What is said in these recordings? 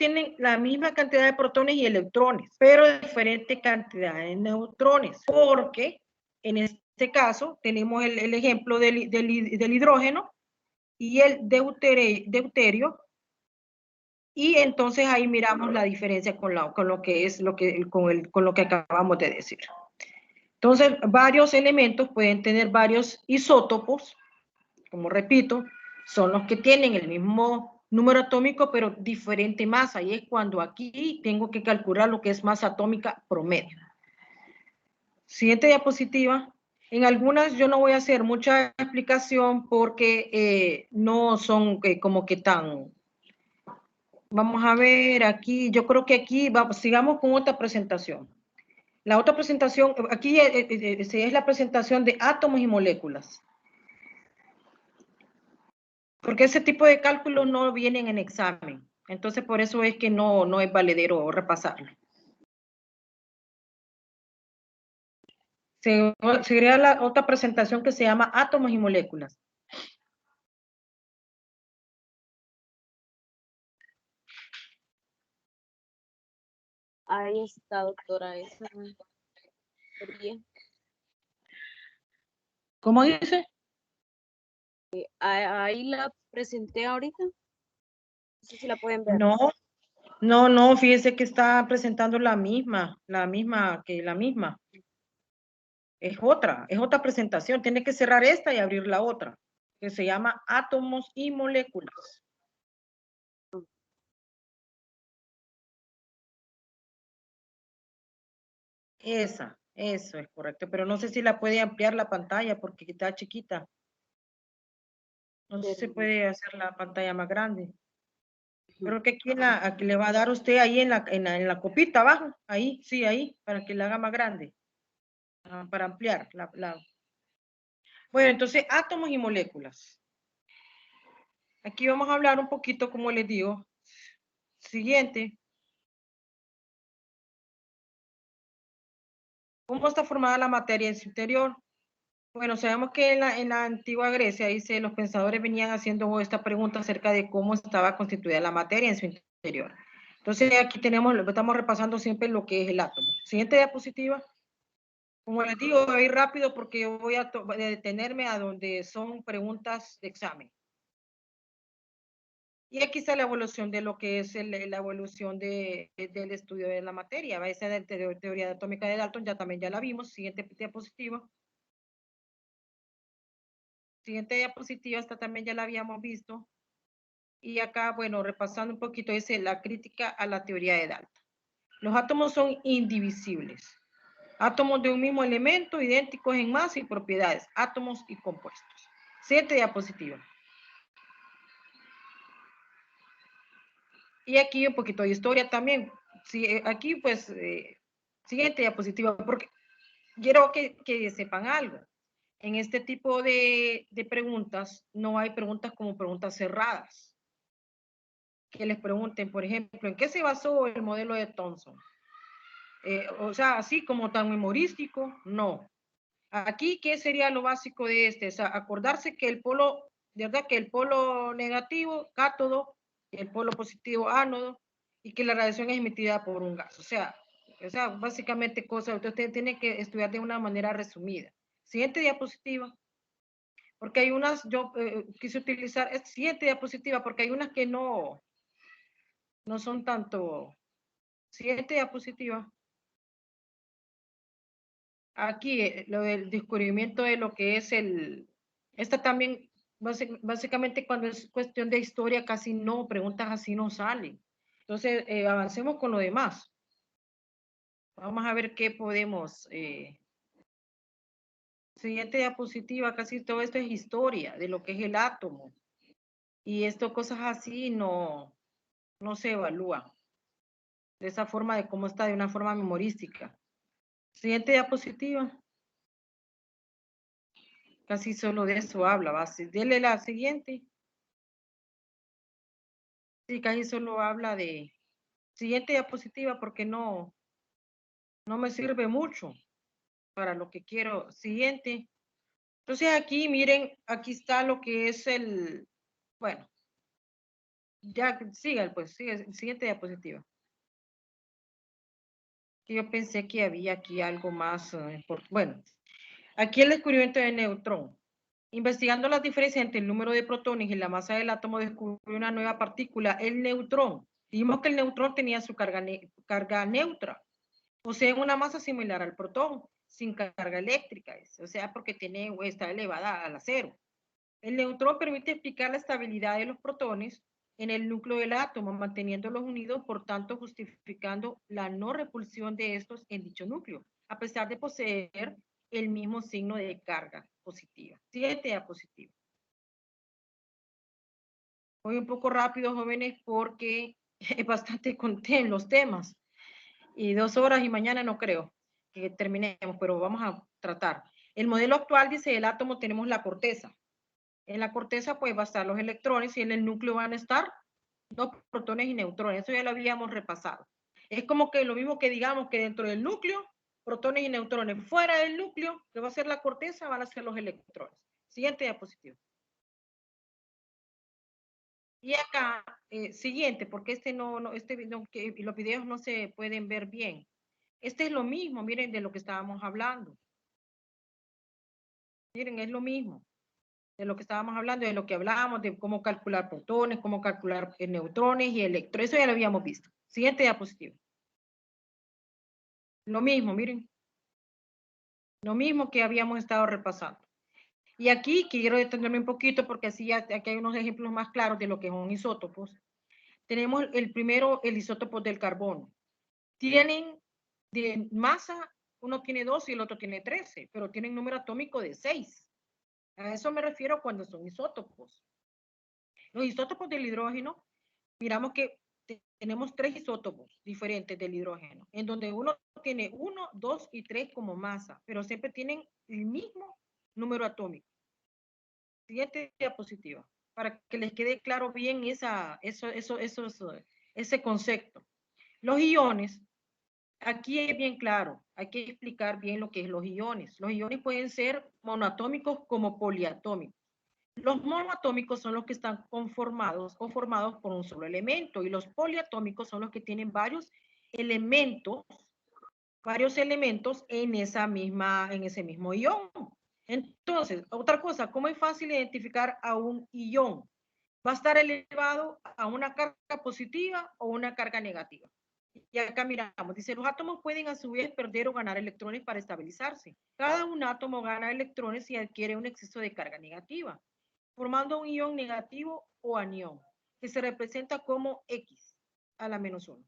tienen la misma cantidad de protones y electrones, pero diferente cantidad de neutrones, porque en este caso tenemos el ejemplo del hidrógeno y el deuterio, y entonces ahí miramos la diferencia con lo que es con lo que acabamos de decir. Entonces, varios elementos pueden tener varios isótopos, como repito, son los que tienen el mismo número atómico, pero diferente masa, y es cuando aquí tengo que calcular lo que es masa atómica promedio. Siguiente diapositiva. En algunas yo no voy a hacer mucha explicación porque no son como que tan... Vamos a ver aquí, yo creo que aquí sigamos con otra presentación. La otra presentación, aquí es la presentación de átomos y moléculas. Porque ese tipo de cálculos no vienen en examen. Entonces, por eso es que no es valedero repasarlo. Seguiría la otra presentación que se llama átomos y moléculas. Ahí está, doctora, esa sería. ¿Cómo dice? Ahí la presenté ahorita. No sé si la pueden ver. No, fíjese que está presentando la misma. Es otra presentación. Tiene que cerrar esta y abrir la otra, que se llama átomos y moléculas. Eso es correcto, pero no sé si la puede ampliar la pantalla porque está chiquita. No sé si se puede hacer la pantalla más grande. Creo que aquí le va a dar usted ahí en la copita abajo, ahí, sí, ahí, para que la haga más grande, para ampliar. Bueno, entonces, átomos y moléculas. Aquí vamos a hablar un poquito, como les digo. Siguiente. ¿Cómo está formada la materia en su interior? Bueno, sabemos que en la antigua Grecia, dice, los pensadores venían haciendo esta pregunta acerca de cómo estaba constituida la materia en su interior. Entonces, aquí estamos repasando siempre lo que es el átomo. Siguiente diapositiva. Como les digo, voy a ir rápido porque voy a detenerme a donde son preguntas de examen. Y aquí está la evolución de lo que es la evolución del estudio de la materia. Esa de teoría atómica de Dalton ya la vimos. Siguiente diapositiva. Siguiente diapositiva, esta también ya la habíamos visto. Y acá, bueno, repasando un poquito, dice la crítica a la teoría de Dalton. Los átomos son indivisibles. Átomos de un mismo elemento, idénticos en masa y propiedades. Átomos y compuestos. Siguiente diapositiva. Y aquí un poquito de historia también. Sí, aquí, pues, siguiente diapositiva, porque quiero que sepan algo. En este tipo de preguntas, no hay preguntas como preguntas cerradas. Que les pregunten, por ejemplo, ¿en qué se basó el modelo de Thomson? O sea, así como tan memorístico, no. Aquí, ¿qué sería lo básico de este? O sea, acordarse que el polo, de verdad, que el polo negativo, cátodo, y el polo positivo, ánodo, y que la radiación es emitida por un gas. O sea básicamente cosas que usted tiene que estudiar de una manera resumida. Siguiente diapositiva. Porque hay unas, yo quise utilizar, siguiente diapositiva, porque hay unas que no son tanto. Siguiente diapositiva. Aquí lo del descubrimiento de lo que es esta también, básicamente cuando es cuestión de historia, casi no, preguntas así no salen. Entonces, avancemos con lo demás. Vamos a ver qué podemos. Siguiente diapositiva, casi todo esto es historia de lo que es el átomo. Y esto, cosas así, no se evalúan. De esa forma, de cómo está, de una forma memorística. Siguiente diapositiva. Casi solo de eso habla, ¿va? Dele la siguiente. Sí, casi solo habla de... Siguiente diapositiva porque no me sirve mucho para lo que quiero. Siguiente. Entonces aquí, miren, aquí está lo que es bueno, Ya, siga, pues, sigue, siguiente diapositiva. Yo pensé que había aquí algo más, bueno, aquí el descubrimiento del neutrón. Investigando las diferencias entre el número de protones y la masa del átomo, descubrió una nueva partícula, el neutrón. Vimos que el neutrón tenía su carga neutra, o sea, una masa similar al protón, sin carga eléctrica, o sea, porque está elevada al cero. El neutrón permite explicar la estabilidad de los protones en el núcleo del átomo, manteniéndolos unidos, por tanto, justificando la no repulsión de estos en dicho núcleo, a pesar de poseer el mismo signo de carga positiva. Siguiente diapositiva. Voy un poco rápido, jóvenes, porque es bastante conté los temas. Y 2 horas y mañana no creo que terminemos, pero vamos a tratar. El modelo actual dice: el átomo tenemos la corteza. En la corteza pues va a estar los electrones y en el núcleo van a estar dos protones y neutrones. Eso ya lo habíamos repasado. Es como que lo mismo que digamos que dentro del núcleo, protones y neutrones. Fuera del núcleo, que va a ser la corteza, van a ser los electrones. Siguiente diapositiva. Y acá, siguiente, porque los videos no se pueden ver bien. Este es lo mismo, miren, de lo que estábamos hablando. Miren, es lo mismo de lo que estábamos hablando, de lo que hablábamos, de cómo calcular protones, cómo calcular neutrones y electrones. Eso ya lo habíamos visto. Siguiente diapositiva. Lo mismo, miren. Lo mismo que habíamos estado repasando. Y aquí quiero detenerme un poquito porque así ya, aquí hay unos ejemplos más claros de lo que son isótopos. Tenemos el primero, el isótopo del carbono. Tienen de masa, uno tiene 2 y el otro tiene 13, pero tienen número atómico de 6. A eso me refiero cuando son isótopos. Los isótopos del hidrógeno, miramos que tenemos 3 isótopos diferentes del hidrógeno, en donde uno tiene 1, 2 y 3 como masa, pero siempre tienen el mismo número atómico. Siguiente diapositiva, para que les quede claro bien ese concepto. Los iones, aquí es bien claro, hay que explicar bien lo que es los iones. Los iones pueden ser monoatómicos como poliatómicos. Los monoatómicos son los que están conformados por un solo elemento, y los poliatómicos son los que tienen varios elementos en ese mismo ion. Entonces, otra cosa, ¿cómo es fácil identificar a un ion? Va a estar elevado a una carga positiva o una carga negativa. Y acá miramos, dice, los átomos pueden a su vez perder o ganar electrones para estabilizarse. Cada un átomo gana electrones y adquiere un exceso de carga negativa, formando un ion negativo o anión, que se representa como X a la -1.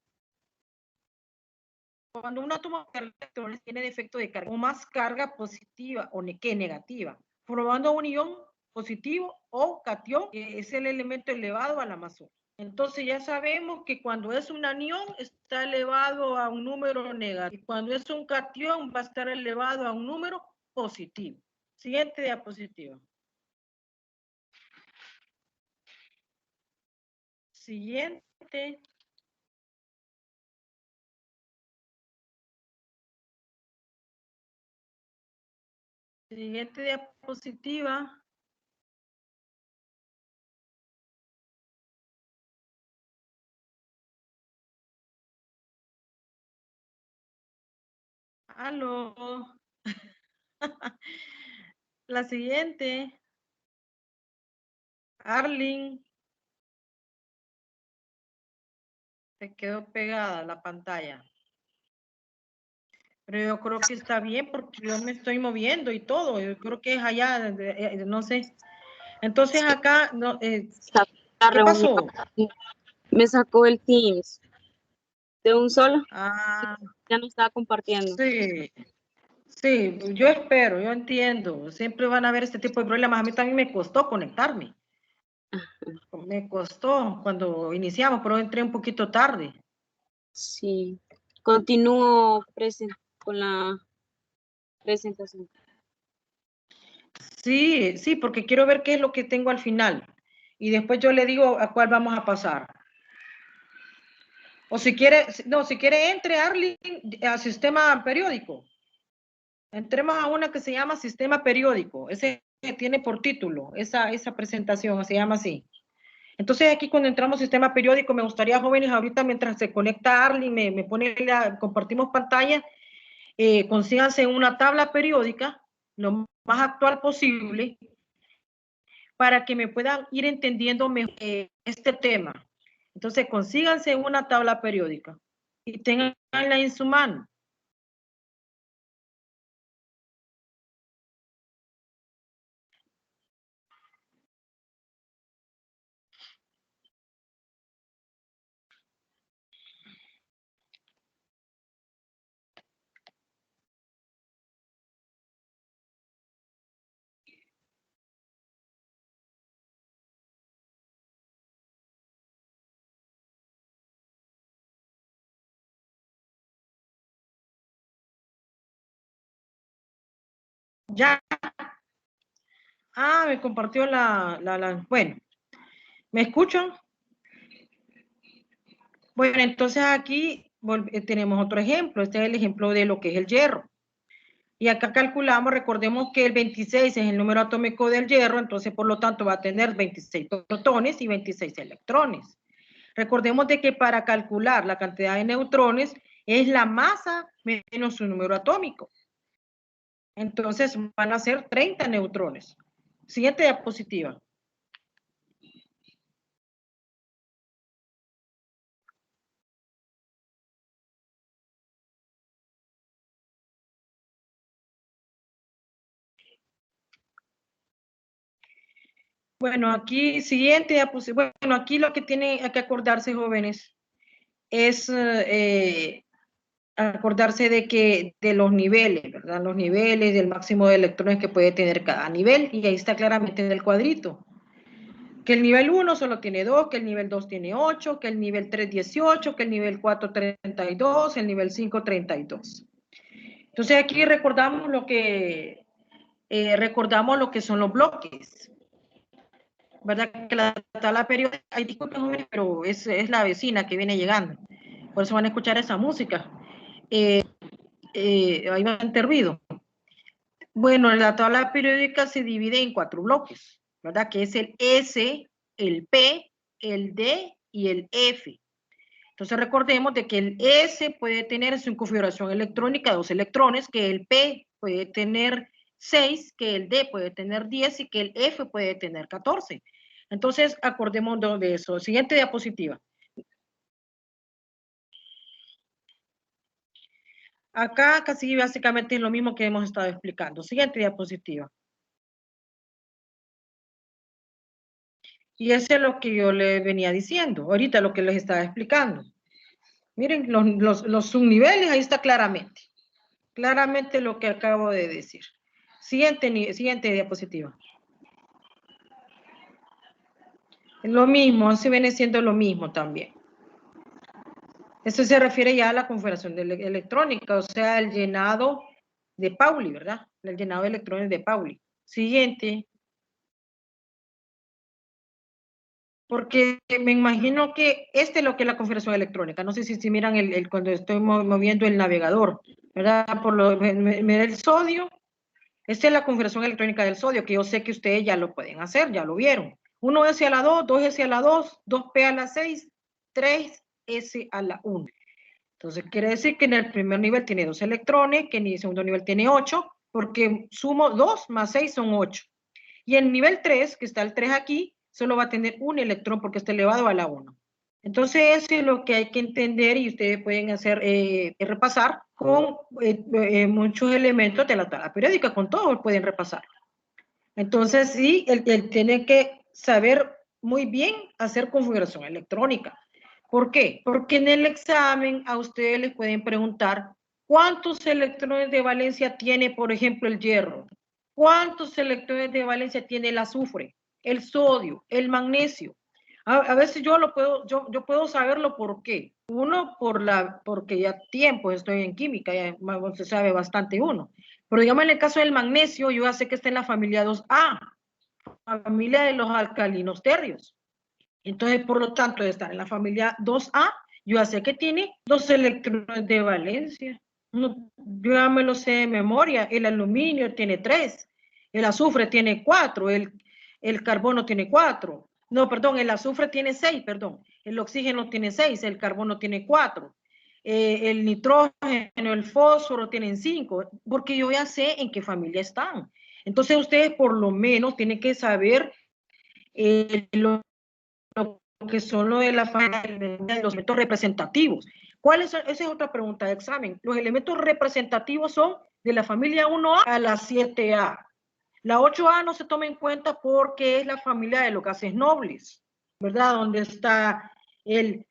Cuando un átomo de electrones tiene defecto de carga, o más carga positiva que negativa, formando un ion positivo o catión, que es el elemento elevado a la +1. Entonces ya sabemos que cuando es un anión está elevado a un número negativo. Cuando es un catión va a estar elevado a un número positivo. Siguiente diapositiva. Siguiente. Siguiente diapositiva. Aló. La siguiente. Arlene. Se quedó pegada la pantalla. Pero yo creo que está bien porque yo me estoy moviendo y todo. Yo creo que es allá, no sé. Entonces acá, no, ¿qué pasó? Me sacó el Teams de un solo. Ah, Ya no estaba compartiendo. sí, sí, yo espero, yo entiendo. Siempre van a haber este tipo de problemas. A mí también me costó conectarme. Me costó cuando iniciamos, pero entré un poquito tarde. Sí. Continúo con la presentación. Sí, sí, porque quiero ver qué es lo que tengo al final. Y después yo le digo a cuál vamos a pasar. O si quiere, no, si quiere entre Arlene al sistema periódico. Entremos a una que se llama sistema periódico. Ese que tiene por título esa presentación, se llama así. Entonces aquí cuando entramos al sistema periódico, me gustaría, jóvenes, ahorita mientras se conecta Arlene, me pone compartimos pantalla, consíganse una tabla periódica lo más actual posible para que me puedan ir entendiendo mejor este tema. Entonces consíganse una tabla periódica y tenganla en su mano. Ya. Me compartió bueno, ¿me escuchan? Bueno, entonces aquí tenemos otro ejemplo. Este es el ejemplo de lo que es el hierro. Y acá calculamos, recordemos que el 26 es el número atómico del hierro, entonces por lo tanto va a tener 26 protones y 26 electrones. Recordemos de que para calcular la cantidad de neutrones es la masa menos su número atómico. Entonces van a ser 30 neutrones. Siguiente diapositiva. Bueno, aquí, siguiente diapositiva. Bueno, aquí lo que tienen que acordarse, jóvenes, es acordarse de los niveles, ¿verdad? Los niveles del máximo de electrones que puede tener cada nivel, y ahí está claramente en el cuadrito. Que el nivel 1 solo tiene 2, que el nivel 2 tiene 8, que el nivel 3 18, que el nivel 4 32, el nivel 5 32. Entonces aquí recordamos lo que son los bloques, ¿verdad? Que la tabla periódica, ay, disculpen, jóvenes, pero es la vecina que viene llegando, por eso van a escuchar esa música. Ahí va intervenido. Bueno, la tabla periódica se divide en 4 bloques, ¿verdad? Que es el S, el P, el D y el F. Entonces recordemos de que el S puede tener en su configuración electrónica 2 electrones, que el P puede tener 6, que el D puede tener 10 y que el F puede tener 14. Entonces acordémonos de eso. Siguiente diapositiva. Acá casi básicamente es lo mismo que hemos estado explicando. Siguiente diapositiva. Y eso es lo que yo les venía diciendo, ahorita lo que les estaba explicando. Miren, los subniveles, ahí está claramente. Claramente lo que acabo de decir. Siguiente diapositiva. Lo mismo, se viene siendo lo mismo también. Esto se refiere ya a la configuración electrónica, o sea, el llenado de Pauli, ¿verdad? El llenado de electrones de Pauli. Siguiente. Porque me imagino que este es lo que es la configuración electrónica. No sé si miran cuando estoy moviendo el navegador, ¿verdad? Mira el sodio. Esta es la configuración electrónica del sodio, que yo sé que ustedes ya lo pueden hacer, ya lo vieron. 1S a la 2, 2S a la 2, 2P a la 6, 3S a la 1. Entonces quiere decir que en el primer nivel tiene 2 electrones, que en el segundo nivel tiene 8, porque sumo 2 más 6 son 8. Y en nivel 3, que está el 3 aquí, solo va a tener un electrón porque está elevado a la 1. Entonces, eso es lo que hay que entender y ustedes pueden hacer, repasar con muchos elementos de la tabla periódica, con todos pueden repasar. Entonces, sí, él tiene que saber muy bien hacer configuración electrónica. ¿Por qué? Porque en el examen a ustedes les pueden preguntar cuántos electrones de valencia tiene, por ejemplo, el hierro, cuántos electrones de valencia tiene el azufre, el sodio, el magnesio. A veces yo puedo saberlo. ¿Por qué? Uno, porque ya tiempo estoy en química, ya se sabe bastante uno. Pero digamos en el caso del magnesio, yo ya sé que está en la familia 2A, familia de los alcalinos tercios. Entonces, por lo tanto, de estar en la familia 2A, yo ya sé que tiene 2 electrones de valencia. No, yo ya me lo sé de memoria. El aluminio tiene 3, el azufre tiene 4, el carbono tiene 4. No, perdón, el azufre tiene 6, perdón. El oxígeno tiene 6, el carbono tiene 4. El nitrógeno, el fósforo tienen 5, porque yo ya sé en qué familia están. Entonces ustedes por lo menos tienen que saber lo que son lo de la familia, los elementos representativos. ¿Cuáles son? Esa es otra pregunta de examen. Los elementos representativos son de la familia 1A a la 7A. La 8A no se toma en cuenta porque es la familia de los gases nobles, ¿verdad? Donde está el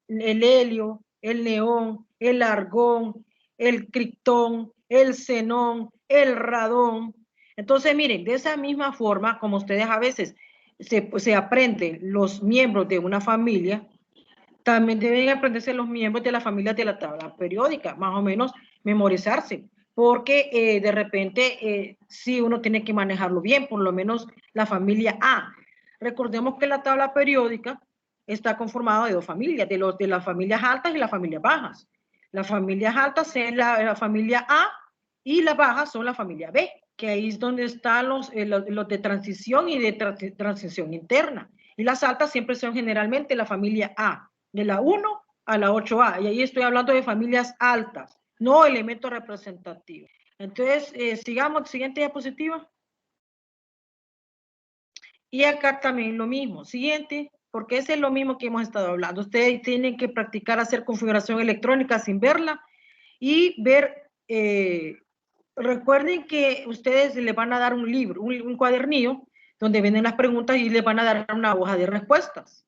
helio, el neón, el argón, el criptón, el xenón, el radón. Entonces, miren, de esa misma forma, como ustedes a veces se aprenden los miembros de una familia, también deben aprenderse los miembros de la familia de la tabla periódica, más o menos memorizarse, porque de repente sí uno tiene que manejarlo bien, por lo menos la familia A. Recordemos que la tabla periódica está conformada de dos familias, de las familias altas y las familias bajas. Las familias altas es la familia A y las bajas son la familia B, que ahí es donde están los de transición y de transición interna. Y las altas siempre son generalmente la familia A, de la 1 a la 8A. Y ahí estoy hablando de familias altas, no elementos representativos. Entonces, sigamos, siguiente diapositiva. Y acá también lo mismo. Siguiente, porque ese es lo mismo que hemos estado hablando. Ustedes tienen que practicar hacer configuración electrónica sin verla y ver, recuerden que ustedes le van a dar un libro, un cuadernillo, donde vienen las preguntas y les van a dar una hoja de respuestas.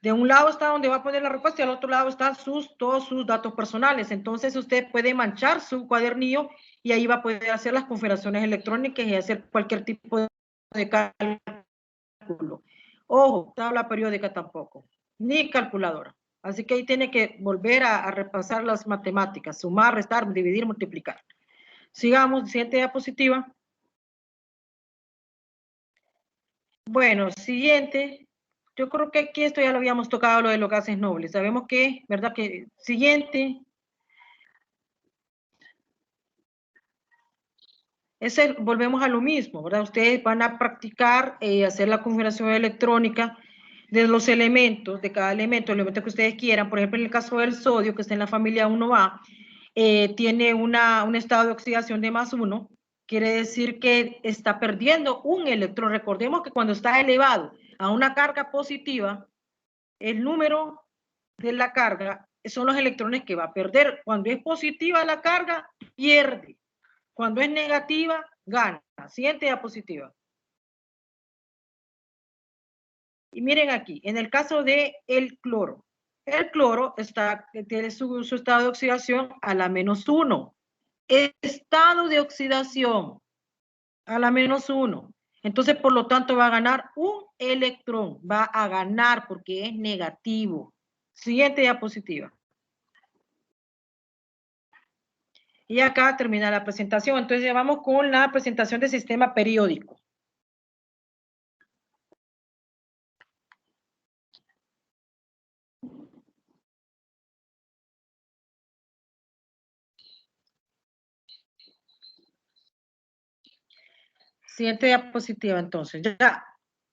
De un lado está donde va a poner la respuesta y al otro lado están todos sus datos personales. Entonces usted puede manchar su cuadernillo y ahí va a poder hacer las configuraciones electrónicas y hacer cualquier tipo de cálculo. Ojo, tabla periódica tampoco, ni calculadora. Así que ahí tiene que volver a repasar las matemáticas, sumar, restar, dividir, multiplicar. Sigamos, siguiente diapositiva. Bueno, siguiente. Yo creo que aquí esto ya lo habíamos tocado, lo de los gases nobles. Sabemos que, ¿verdad? Que siguiente. Volvemos a lo mismo, ¿verdad? Ustedes van a practicar hacer la configuración electrónica de los elementos, de cada elemento, el elemento que ustedes quieran. Por ejemplo, en el caso del sodio, que está en la familia 1A, tiene un estado de oxidación de +1, quiere decir que está perdiendo un electrón. Recordemos que cuando está elevado a una carga positiva, el número de la carga son los electrones que va a perder. Cuando es positiva la carga, pierde. Cuando es negativa, gana. Siguiente diapositiva. Y miren aquí, en el caso de el cloro tiene su estado de oxidación a la -1. Estado de oxidación a la -1. Entonces, por lo tanto, va a ganar un electrón. Va a ganar porque es negativo. Siguiente diapositiva. Y acá termina la presentación. Entonces, ya vamos con la presentación del sistema periódico. Siguiente diapositiva, entonces. Ya.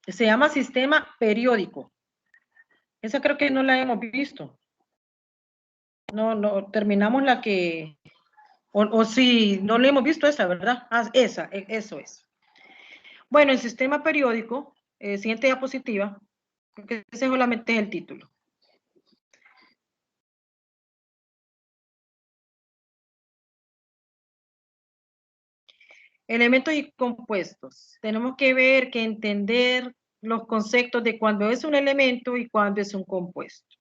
Se llama sistema periódico. Esa creo que no la hemos visto. No, terminamos la que... O si no la hemos visto esa, ¿verdad? Ah, eso es. Bueno, el sistema periódico, siguiente diapositiva, porque ese solamente es el título. Elementos y compuestos. Tenemos que ver, que entender los conceptos de cuando es un elemento y cuando es un compuesto.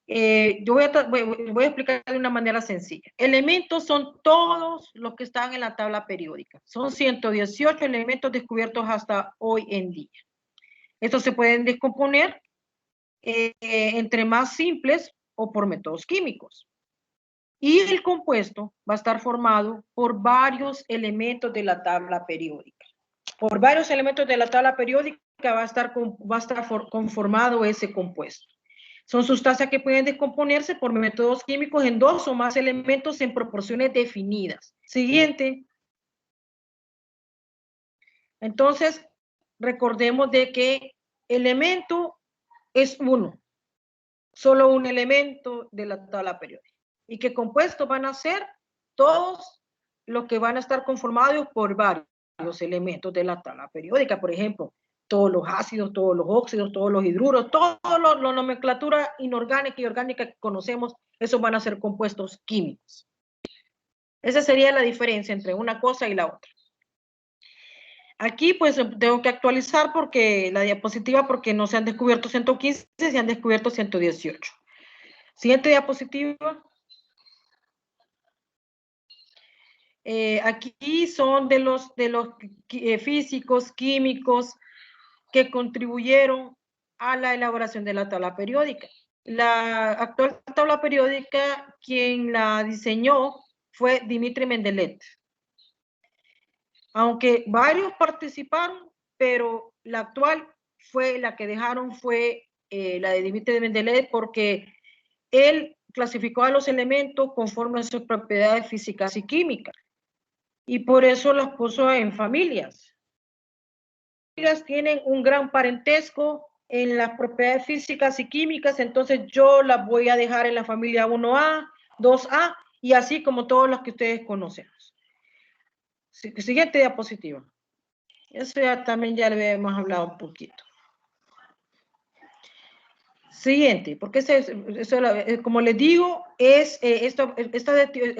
Yo voy a explicar de una manera sencilla. Elementos son todos los que están en la tabla periódica. Son 118 elementos descubiertos hasta hoy en día. Estos se pueden descomponer entre más simples o por métodos químicos. Y el compuesto va a estar formado por varios elementos de la tabla periódica. Por varios elementos de la tabla periódica va a estar conformado ese compuesto. Son sustancias que pueden descomponerse por métodos químicos en 2 o más elementos en proporciones definidas. Siguiente. Entonces, recordemos de que elemento es uno, solo un elemento de la tabla periódica, y que compuestos van a ser todos los que van a estar conformados por varios elementos de la tabla periódica. Por ejemplo, todos los ácidos, todos los óxidos, todos los hidruros, toda la nomenclatura inorgánica y orgánica que conocemos, esos van a ser compuestos químicos. Esa sería la diferencia entre una cosa y la otra. Aquí pues tengo que actualizar porque la diapositiva, porque no se han descubierto 115, se han descubierto 118. Siguiente diapositiva. Aquí son de los físicos, químicos que contribuyeron a la elaboración de la tabla periódica. La actual tabla periódica, quien la diseñó fue Dmitri Mendeleev. Aunque varios participaron, pero la actual fue la que dejaron fue la de Dmitri Mendeleev, porque él clasificó a los elementos conforme a sus propiedades físicas y químicas, y por eso los puso en familias. Las familias tienen un gran parentesco en las propiedades físicas y químicas, entonces yo las voy a dejar en la familia 1A, 2A, y así como todos los que ustedes conocen. Siguiente diapositiva. Eso ya también ya le hemos hablado un poquito. Siguiente, porque como les digo, estas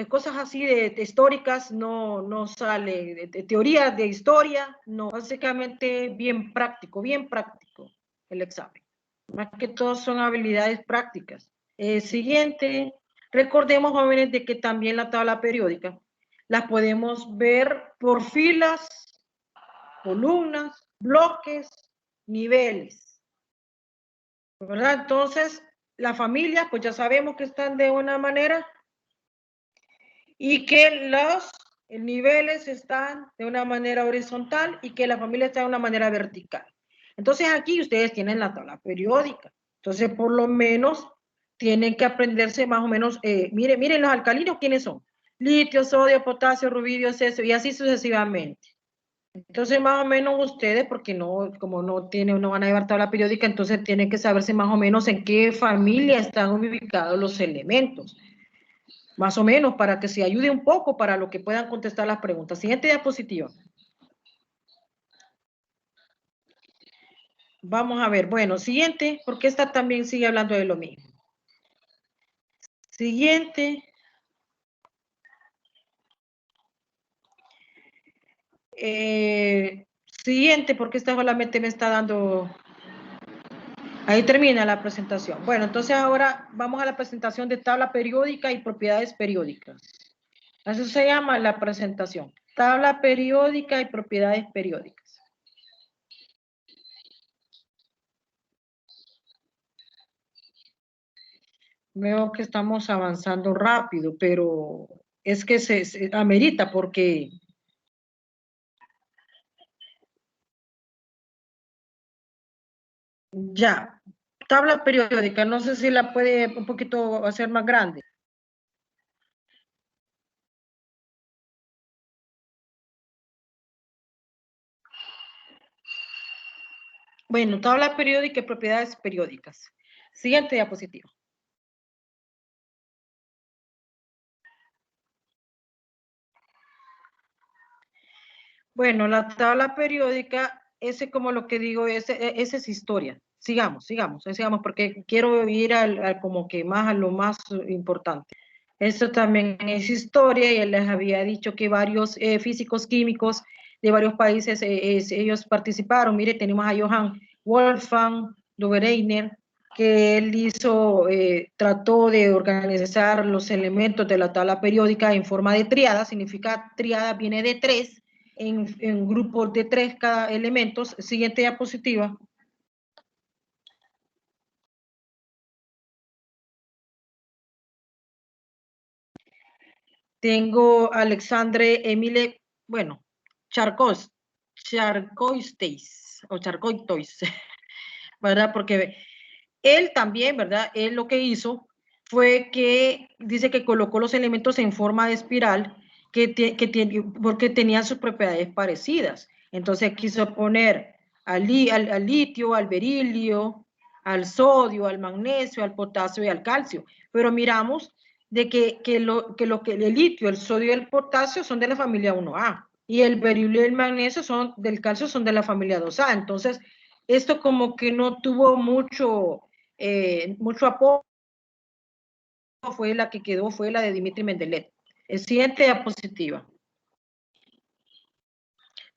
cosas así de históricas no sale, de teoría de historia, no, básicamente bien práctico el examen. Más que todo son habilidades prácticas. Siguiente, recordemos, jóvenes, de que también la tabla periódica la podemos ver por filas, columnas, bloques, niveles, ¿verdad? Entonces, la familia, pues ya sabemos que están de una manera y que los niveles están de una manera horizontal y que la familia está de una manera vertical. Entonces, aquí ustedes tienen la tabla periódica. Entonces, por lo menos, tienen que aprenderse más o menos, miren los alcalinos, ¿quiénes son? Litio, sodio, potasio, rubidio, cesio, y así sucesivamente. Entonces, más o menos ustedes, porque como no van a llevar tabla periódica, entonces tienen que saberse más o menos en qué familia están ubicados los elementos. Más o menos, para que se ayude un poco para lo que puedan contestar las preguntas. Siguiente diapositiva. Vamos a ver, bueno, siguiente, porque esta también sigue hablando de lo mismo. Siguiente. Siguiente, porque esta solamente me está dando... Ahí termina la presentación. Bueno, entonces ahora vamos a la presentación de tabla periódica y propiedades periódicas. Eso se llama la presentación. Tabla periódica y propiedades periódicas. Veo que estamos avanzando rápido, pero es que se amerita porque... Ya, tabla periódica, no sé si la puede un poquito hacer más grande. Bueno, tabla periódica y propiedades periódicas. Siguiente diapositiva. Bueno, la tabla periódica, ese como lo que digo, ese es historia. Sigamos, porque quiero ir como que más a lo más importante. Esto también es historia, y les había dicho que varios físicos químicos de varios países, ellos participaron. Mire, tenemos a Johann Wolfgang Dobereiner, que él trató de organizar los elementos de la tabla periódica en forma de triada. Significa triada, viene de tres, en grupos de tres cada elementos. Siguiente diapositiva. Tengo Alexandre Emile, bueno, Charcois, ¿verdad? Porque él también, ¿verdad? Él lo que hizo fue que dice que colocó los elementos en forma de espiral porque tenían sus propiedades parecidas. Entonces quiso poner al litio, al berilio, al sodio, al magnesio, al potasio y al calcio. Pero miramos de que el litio, el sodio y el potasio son de la familia 1A y el berilio y el magnesio del calcio son de la familia 2A. Entonces, esto como que no tuvo mucho apoyo, fue la que quedó, fue la de Dmitri Mendeleev. El siguiente diapositiva.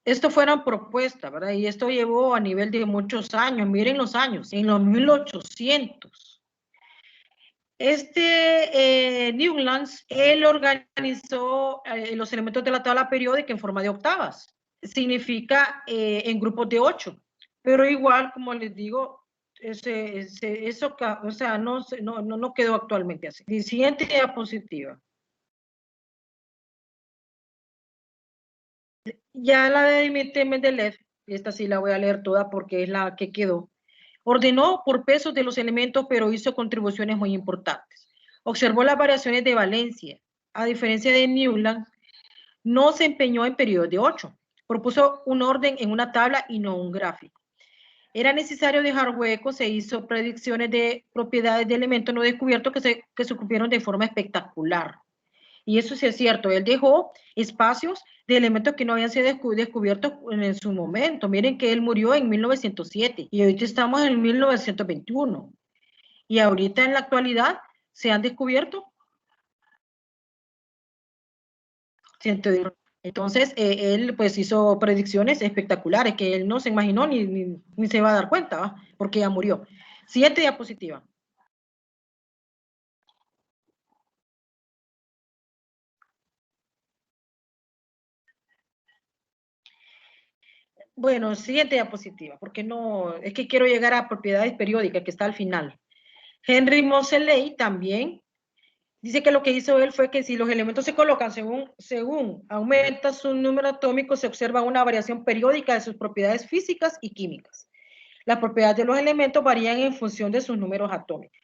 Esto fueron propuestas, ¿verdad? Y esto llevó a nivel de muchos años. Miren los años, en los 1800. Newlands, él organizó los elementos de la tabla periódica en forma de octavas. Significa en grupos de 8. Pero igual, como les digo, eso, o sea, no quedó actualmente así. Siguiente diapositiva. Ya la de Dmitri Mendeleev, esta sí la voy a leer toda porque es la que quedó. Ordenó por pesos de los elementos, pero hizo contribuciones muy importantes. Observó las variaciones de valencia. A diferencia de Newland, no se empeñó en periodos de 8. Propuso un orden en una tabla y no un gráfico. Era necesario dejar huecos, se hizo predicciones de propiedades de elementos no descubiertos que se cumplieron de forma espectacular. Y eso sí es cierto, él dejó espacios de elementos que no habían sido descubiertos en su momento. Miren que él murió en 1907 y ahorita estamos en 1921. Y ahorita en la actualidad se han descubierto cientos. Entonces, él pues hizo predicciones espectaculares que él no se imaginó ni se va a dar cuenta, ¿va? Porque ya murió. Siguiente diapositiva. Bueno, siguiente diapositiva, porque no, es que quiero llegar a propiedades periódicas que está al final. Henry Moseley también dice que lo que hizo él fue que si los elementos se colocan según aumenta su número atómico, se observa una variación periódica de sus propiedades físicas y químicas. Las propiedades de los elementos varían en función de sus números atómicos.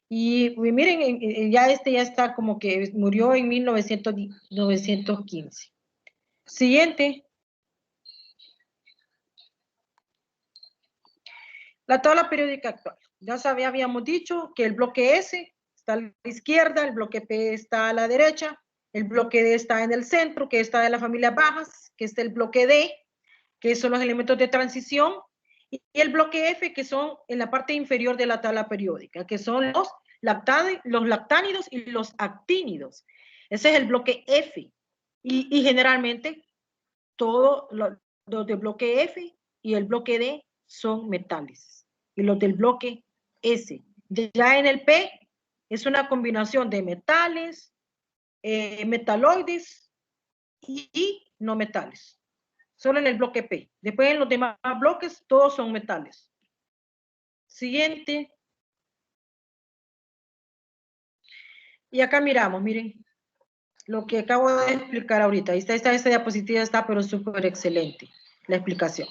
Y miren, ya está como que murió en 1915. Siguiente. La tabla periódica actual. Ya habíamos dicho que el bloque S está a la izquierda, el bloque P está a la derecha, el bloque D está en el centro, que está de las familias bajas, que está el bloque D, que son los elementos de transición, y el bloque F, que son en la parte inferior de la tabla periódica, que son los lactánidos y los actínidos. Ese es el bloque F. Y generalmente todos los del bloque F y el bloque D son metales. Y los del bloque S. Ya en el P es una combinación de metales, metaloides y no metales. Solo en el bloque P. Después en los demás bloques todos son metales. Siguiente. Y acá miramos, miren, lo que acabo de explicar ahorita. Ahí está, esta diapositiva está pero súper excelente, la explicación.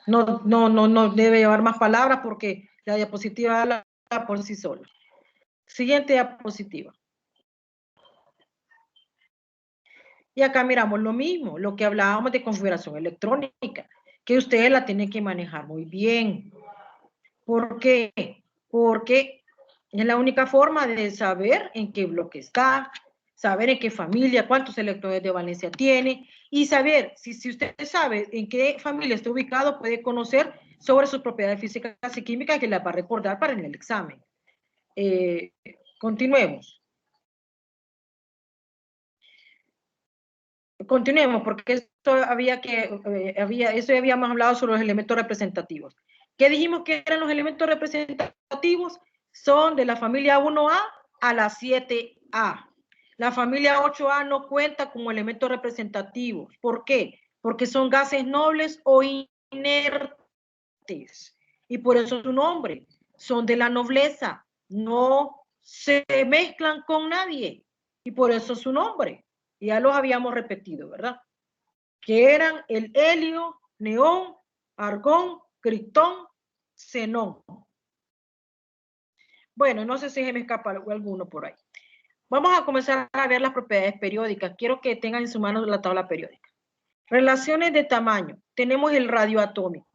No debe llevar más palabras porque la diapositiva habla por sí sola. Siguiente diapositiva. Y acá miramos lo mismo, lo que hablábamos de configuración electrónica, que ustedes la tienen que manejar muy bien. ¿Por qué? Porque es la única forma de saber en qué bloque está, saber en qué familia, cuántos electrones de valencia tiene, y saber, si usted sabe en qué familia está ubicado, puede conocer sobre sus propiedades físicas y químicas que las va a recordar para en el examen. Continuemos. Continuemos, porque esto eso habíamos hablado sobre los elementos representativos. ¿Qué dijimos que eran los elementos representativos? Son de la familia 1A a la 7A. La familia 8A no cuenta como elementos representativos. ¿Por qué? Porque son gases nobles o inertes. Y por eso su nombre. Son de la nobleza. No se mezclan con nadie. Y por eso su nombre. Ya los habíamos repetido, ¿verdad? Que eran el helio, neón, argón, criptón, xenón. Bueno, no sé si se me escapa alguno por ahí. Vamos a comenzar a ver las propiedades periódicas. Quiero que tengan en su mano la tabla periódica. Relaciones de tamaño. Tenemos el radioatómico.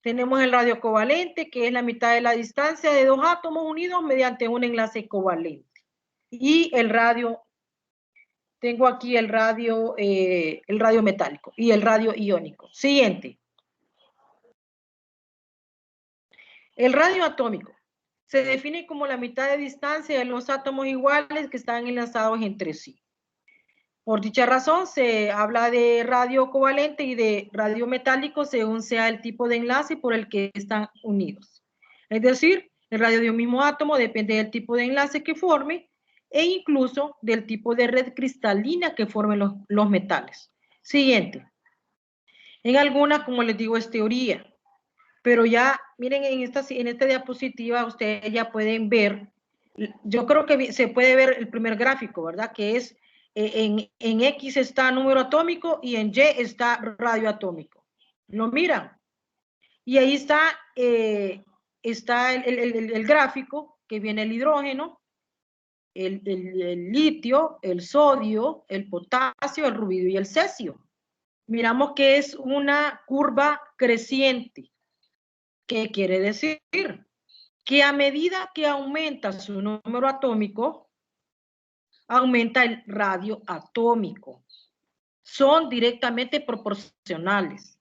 Tenemos el radio covalente, que es la mitad de la distancia de dos átomos unidos mediante un enlace covalente. Y el radio, tengo aquí el radio metálico y el radio iónico. Siguiente. El radio atómico se define como la mitad de distancia de los átomos iguales que están enlazados entre sí. Por dicha razón, se habla de radio covalente y de radio metálico según sea el tipo de enlace por el que están unidos. Es decir, el radio de un mismo átomo depende del tipo de enlace que forme e incluso del tipo de red cristalina que formen los metales. Siguiente. En algunas, como les digo, es teoría, pero ya, miren, en esta diapositiva ustedes ya pueden ver, yo creo que se puede ver el primer gráfico, ¿verdad? Que es en X está número atómico y en Y está radio atómico. ¿Lo miran? Y ahí está, el gráfico que viene el hidrógeno, el litio, el sodio, el potasio, el rubidio y el cesio. Miramos que es una curva creciente. ¿Qué quiere decir? Que a medida que aumenta su número atómico, aumenta el radio atómico. Son directamente proporcionales.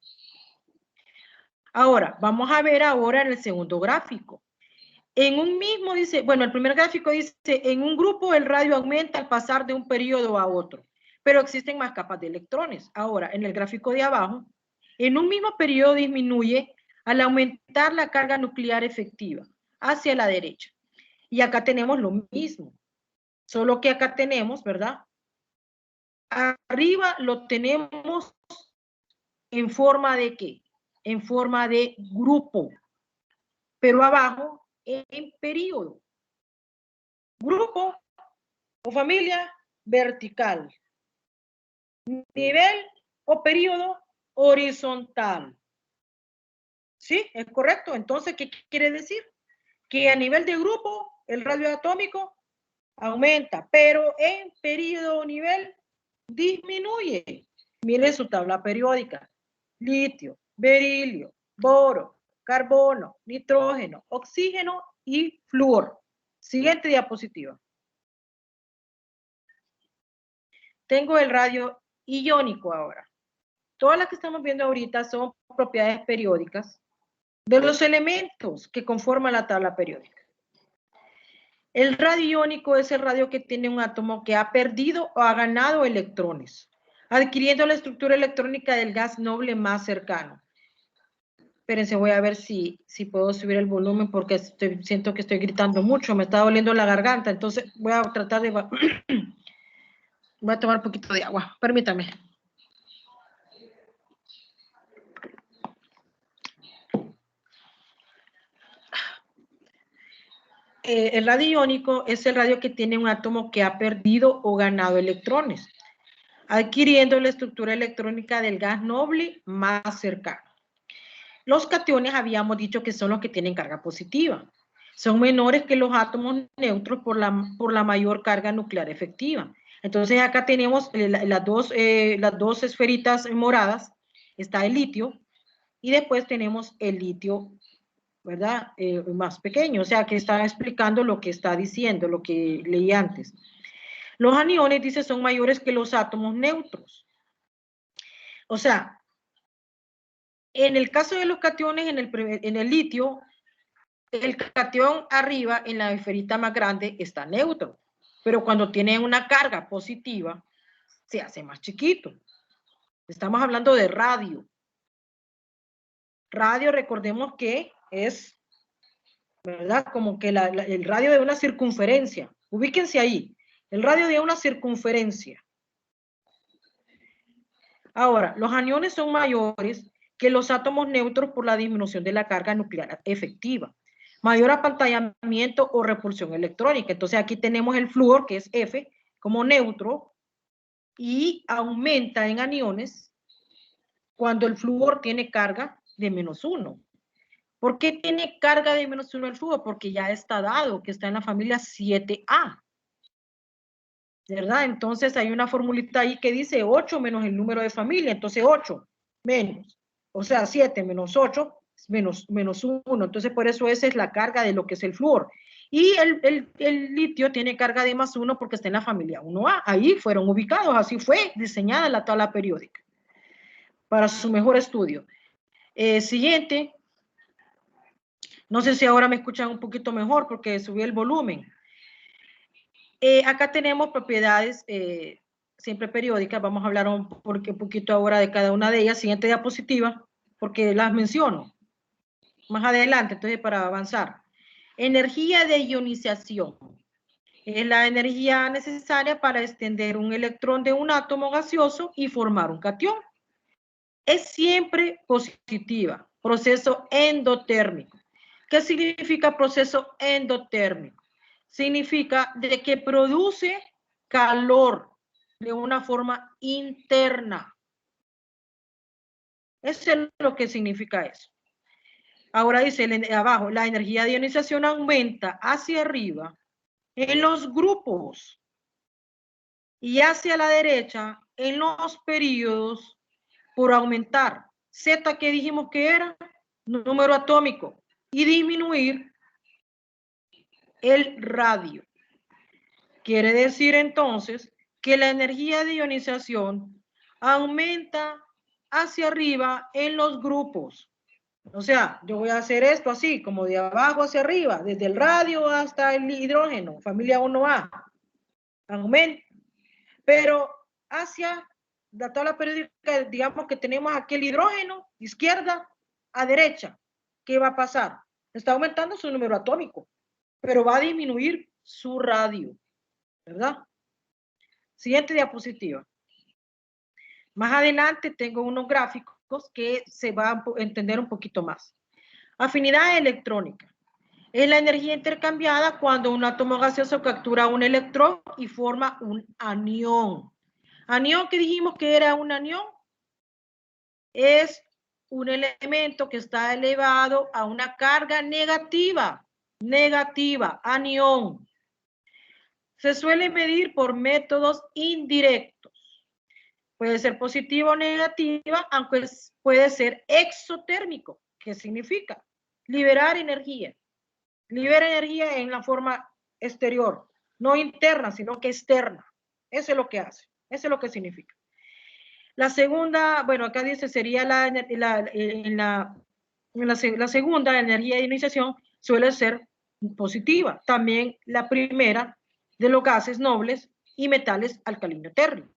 Ahora, vamos a ver ahora en el segundo gráfico. En un mismo dice, bueno, el primer gráfico dice, en un grupo el radio aumenta al pasar de un periodo a otro, pero existen más capas de electrones. Ahora, en el gráfico de abajo, en un mismo periodo disminuye al aumentar la carga nuclear efectiva hacia la derecha. Y acá tenemos lo mismo, solo que acá tenemos, ¿verdad? Arriba lo tenemos en forma de ¿qué? En forma de grupo, pero abajo en periodo. Grupo o familia vertical. Nivel o periodo horizontal. ¿Sí? ¿Es correcto? Entonces, ¿qué quiere decir? Que a nivel de grupo, el radio atómico aumenta, pero en periodo o nivel disminuye. Miren su tabla periódica. Litio, berilio, boro, carbono, nitrógeno, oxígeno y flúor. Siguiente diapositiva. Tengo el radio iónico ahora. Todas las que estamos viendo ahorita son propiedades periódicas de los elementos que conforman la tabla periódica. El radio iónico es el radio que tiene un átomo que ha perdido o ha ganado electrones, adquiriendo la estructura electrónica del gas noble más cercano. Espérense, voy a ver si puedo subir el volumen porque siento que estoy gritando mucho, me está doliendo la garganta, entonces voy a tratar de... Voy a tomar un poquito de agua, permítame. El radio iónico es el radio que tiene un átomo que ha perdido o ganado electrones, adquiriendo la estructura electrónica del gas noble más cercano. Los cationes habíamos dicho que son los que tienen carga positiva. Son menores que los átomos neutros por la mayor carga nuclear efectiva. Entonces acá tenemos las dos esferitas moradas, está el litio, y después tenemos el litio, ¿verdad? Más pequeño, o sea que está explicando lo que está diciendo, lo que leí antes. Los aniones, dice, son mayores que los átomos neutros. O sea, en el caso de los cationes, en el litio, el catión arriba, en la esferita más grande, está neutro. Pero cuando tiene una carga positiva, se hace más chiquito. Estamos hablando de radio. Radio, recordemos que es, ¿verdad? Como que el radio de una circunferencia. Ubíquense ahí. El radio de una circunferencia. Ahora, los aniones son mayores que los átomos neutros por la disminución de la carga nuclear efectiva. Mayor apantallamiento o repulsión electrónica. Entonces aquí tenemos el flúor, que es F, como neutro, y aumenta en aniones cuando el flúor tiene carga de -1. ¿Por qué tiene carga de -1 el flúor? Porque ya está dado que está en la familia 7A. ¿Verdad? Entonces hay una formulita ahí que dice 8 menos el número de familia, entonces 8 menos, o sea, 7 menos 8, menos 1. Entonces, por eso esa es la carga de lo que es el flúor. Y el litio tiene carga de +1 porque está en la familia 1A. Ahí fueron ubicados, así fue diseñada la tabla periódica para su mejor estudio. Siguiente. No sé si ahora me escuchan un poquito mejor porque subí el volumen. Acá tenemos propiedades siempre periódicas. Vamos a hablar un poquito ahora de cada una de ellas. Siguiente diapositiva, porque las menciono más adelante, entonces para avanzar. Energía de ionización. Es la energía necesaria para extender un electrón de un átomo gaseoso y formar un catión. Es siempre positiva. Proceso endotérmico. ¿Qué significa proceso endotérmico? Significa de que produce calor de una forma interna. Eso es lo que significa eso. Ahora dice abajo, la energía de ionización aumenta hacia arriba en los grupos y hacia la derecha en los períodos por aumentar. Z, que dijimos que era número atómico, y disminuir el radio. Quiere decir entonces que la energía de ionización aumenta hacia arriba en los grupos. O sea, yo voy a hacer esto así, como de abajo hacia arriba, desde el radio hasta el hidrógeno, familia 1A. Aumenta. Pero hacia la tabla periódica, digamos que tenemos aquí el hidrógeno, izquierda a derecha. ¿Qué va a pasar? Está aumentando su número atómico, pero va a disminuir su radio, ¿verdad? Siguiente diapositiva. Más adelante tengo unos gráficos que se va a entender un poquito más. Afinidad electrónica. Es la energía intercambiada cuando un átomo gaseoso captura un electrón y forma un anión. Anión, que dijimos que era un anión, es un elemento que está elevado a una carga negativa. Negativa, anión. Se suele medir por métodos indirectos. Puede ser positiva o negativa, aunque puede ser exotérmico. ¿Qué significa? Liberar energía. Libera energía en la forma exterior, no interna, sino que externa. Eso es lo que hace. Eso es lo que significa. La segunda, bueno, acá dice sería la segunda energía de ionización suele ser positiva. También la primera de los gases nobles y metales alcalino-térricos.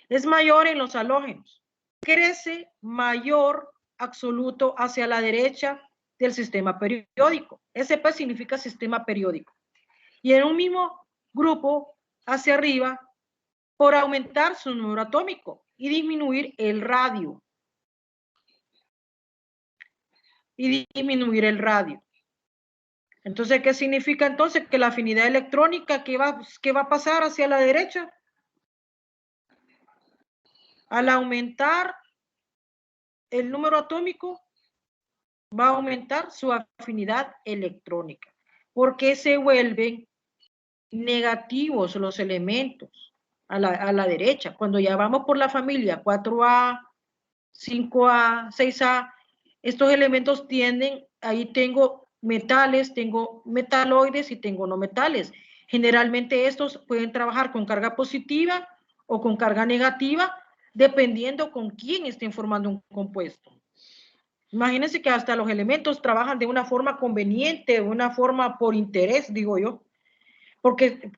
Es mayor en los halógenos. Crece mayor absoluto hacia la derecha del sistema periódico. SP significa sistema periódico. Y en un mismo grupo hacia arriba por aumentar su número atómico y disminuir el radio. Entonces, ¿qué significa entonces? Que la afinidad electrónica, ¿qué va a pasar hacia la derecha? Al aumentar el número atómico, va a aumentar su afinidad electrónica, porque se vuelven negativos los elementos a la derecha. Cuando ya vamos por la familia 4A, 5A, 6A, estos elementos tienden, ahí tengo metales, tengo metaloides y tengo no metales. Generalmente estos pueden trabajar con carga positiva o con carga negativa, dependiendo con quién estén formando un compuesto. Imagínense que hasta los elementos trabajan de una forma conveniente, de una forma por interés, digo yo, porque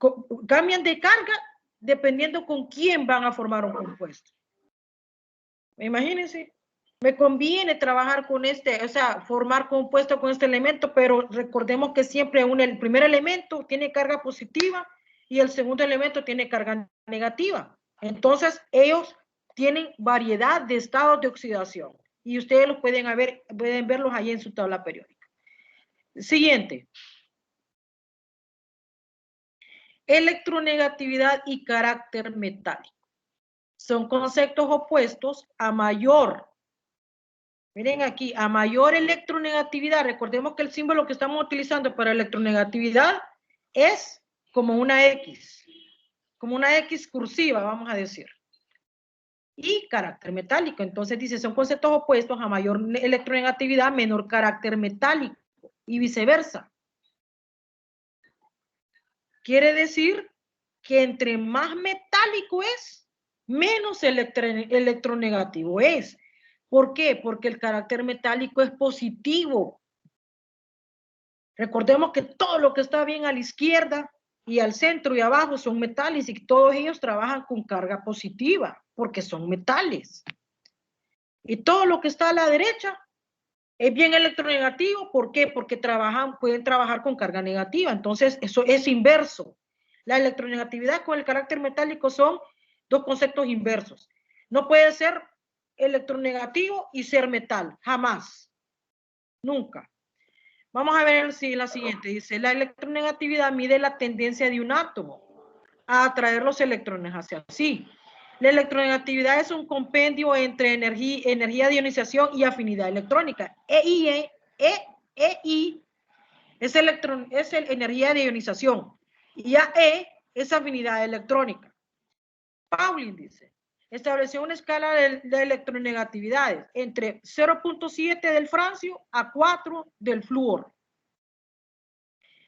cambian de carga dependiendo con quién van a formar un compuesto. Imagínense, me conviene trabajar con o sea, formar compuesto con este elemento, pero recordemos que siempre el primer elemento tiene carga positiva y el segundo elemento tiene carga negativa. Entonces, ellos tienen variedad de estados de oxidación y ustedes los pueden verlos ahí en su tabla periódica. Siguiente. Electronegatividad y carácter metálico. Son conceptos opuestos a mayor. Miren aquí, a mayor electronegatividad. Recordemos que el símbolo que estamos utilizando para electronegatividad es como una X cursiva, vamos a decir. y carácter metálico. Entonces dice, son conceptos opuestos, a mayor electronegatividad, menor carácter metálico y viceversa. Quiere decir que entre más metálico es, menos electronegativo es. ¿Por qué? Porque el carácter metálico es positivo. Recordemos que todo lo que está bien a la izquierda y al centro y abajo son metales y todos ellos trabajan con carga positiva porque son metales. Y todo lo que está a la derecha es bien electronegativo. ¿Por qué? Porque pueden trabajar con carga negativa. Entonces, eso es inverso. La electronegatividad con el carácter metálico son dos conceptos inversos. No puede ser electronegativo y ser metal. Jamás. Nunca. Vamos a ver la siguiente. Dice, la electronegatividad mide la tendencia de un átomo a atraer los electrones hacia sí. La electronegatividad es un compendio entre energía de ionización y afinidad electrónica. EI es energía de ionización y AE es afinidad electrónica. Pauling dice, estableció una escala de electronegatividades entre 0.7 del francio a 4 del flúor.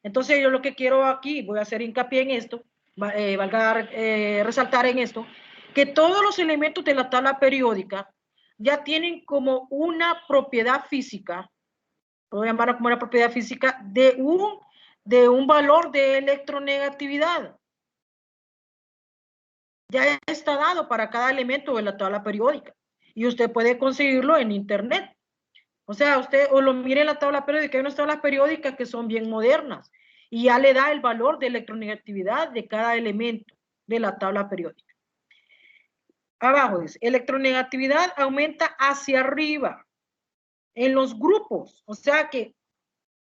Entonces yo lo que quiero aquí, voy a hacer hincapié en esto, resaltar en esto, que todos los elementos de la tabla periódica ya tienen como una propiedad física, puedo llamarlo como una propiedad física, de un valor de electronegatividad. Ya está dado para cada elemento de la tabla periódica y usted puede conseguirlo en internet. O sea, usted o lo mire en la tabla periódica, hay unas tablas periódicas que son bien modernas y ya le da el valor de electronegatividad de cada elemento de la tabla periódica. Abajo dice, electronegatividad aumenta hacia arriba en los grupos. O sea que,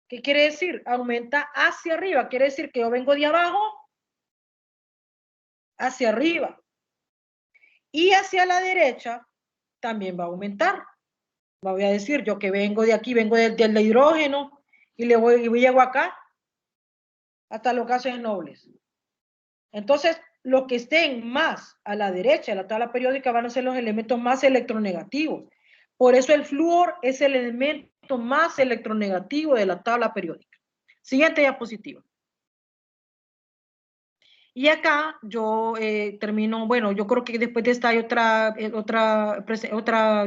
¿qué quiere decir? Aumenta hacia arriba. Quiere decir que yo vengo de abajo hacia arriba. Y hacia la derecha también va a aumentar. Voy a decir, yo que vengo de aquí, vengo del hidrógeno y llego acá hasta los gases nobles. Entonces, los que estén más a la derecha de la tabla periódica van a ser los elementos más electronegativos. Por eso el flúor es el elemento más electronegativo de la tabla periódica. Siguiente diapositiva. Y acá yo termino, bueno, yo creo que después de esta hay otra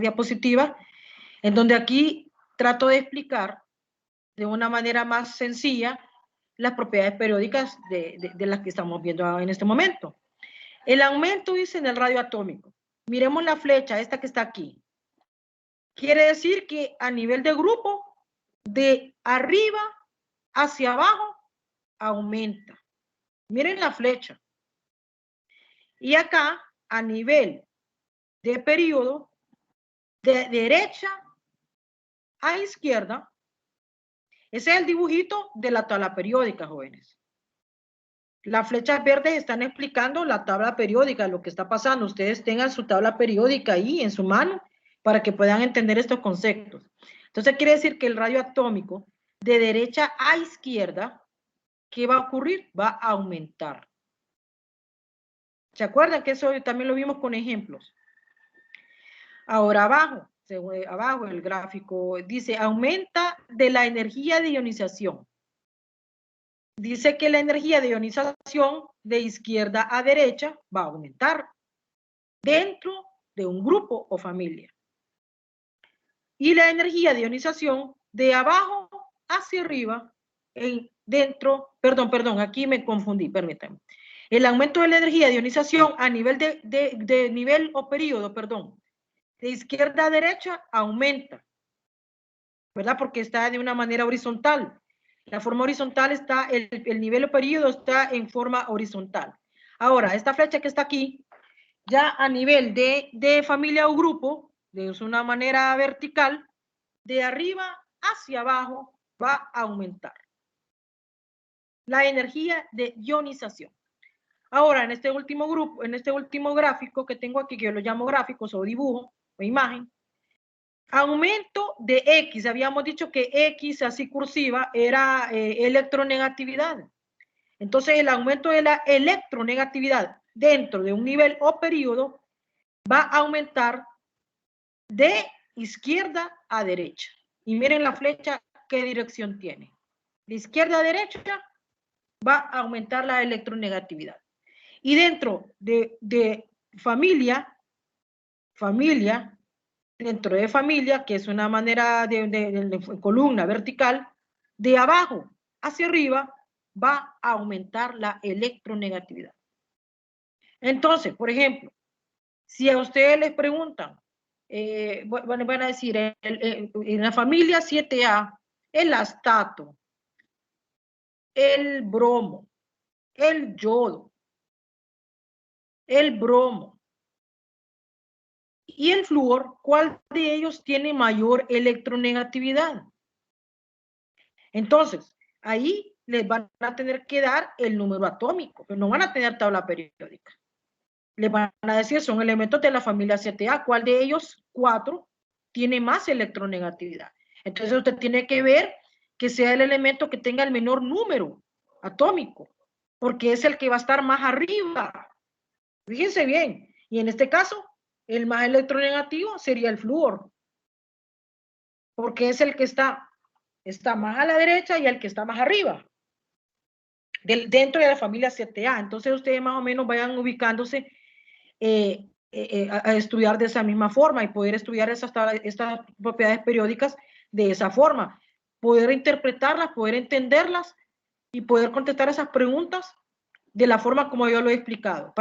diapositiva, en donde aquí trato de explicar de una manera más sencilla las propiedades periódicas de las que estamos viendo en este momento. El aumento dice en el radio atómico. Miremos la flecha, esta que está aquí. Quiere decir que a nivel de grupo, de arriba hacia abajo, aumenta. Miren la flecha. Y acá, a nivel de periodo, de derecha a izquierda, ese es el dibujito de la tabla periódica, jóvenes. Las flechas verdes están explicando la tabla periódica, lo que está pasando. Ustedes tengan su tabla periódica ahí en su mano para que puedan entender estos conceptos. Entonces quiere decir que el radio atómico de derecha a izquierda, ¿qué va a ocurrir? Va a aumentar. ¿Se acuerdan que eso también lo vimos con ejemplos? Ahora abajo el gráfico dice aumenta de la energía de ionización. Dice que la energía de ionización de izquierda a derecha va a aumentar dentro de un grupo o familia. Y la energía de ionización de abajo hacia arriba, perdón, aquí me confundí, permítanme. El aumento de la energía de ionización a nivel de nivel o periodo, perdón, de izquierda a derecha aumenta, ¿verdad? Porque está de una manera horizontal. La forma horizontal está, el nivel o periodo está en forma horizontal. Ahora, esta flecha que está aquí, ya a nivel de familia o grupo, de una manera vertical, de arriba hacia abajo va a aumentar la energía de ionización. Ahora, en este último grupo, en este último gráfico que tengo aquí, que yo lo llamo gráficos o dibujo o imagen, aumento de X, habíamos dicho que X así cursiva era electronegatividad. Entonces el aumento de la electronegatividad dentro de un nivel o periodo va a aumentar de izquierda a derecha. Y miren la flecha, qué dirección tiene. De izquierda a derecha va a aumentar la electronegatividad. Y dentro de familia, dentro de familia, que es una manera de columna vertical, de abajo hacia arriba va a aumentar la electronegatividad. Entonces, por ejemplo, si a ustedes les preguntan, van a decir, en la familia 7A, el astato, el bromo, el yodo, el bromo y el flúor, ¿cuál de ellos tiene mayor electronegatividad? Entonces, ahí les van a tener que dar el número atómico, pero no van a tener tabla periódica. Les van a decir, son elementos de la familia 7A, ¿cuál de ellos 4 tiene más electronegatividad? Entonces usted tiene que ver que sea el elemento que tenga el menor número atómico, porque es el que va a estar más arriba. Fíjense bien, y en este caso, el más electronegativo sería el flúor, porque es el que está más a la derecha y el que está más arriba, dentro de la familia 7A. Entonces ustedes más o menos vayan ubicándose a estudiar de esa misma forma y poder estudiar estas propiedades periódicas de esa forma, poder interpretarlas, poder entenderlas y poder contestar esas preguntas de la forma como yo lo he explicado.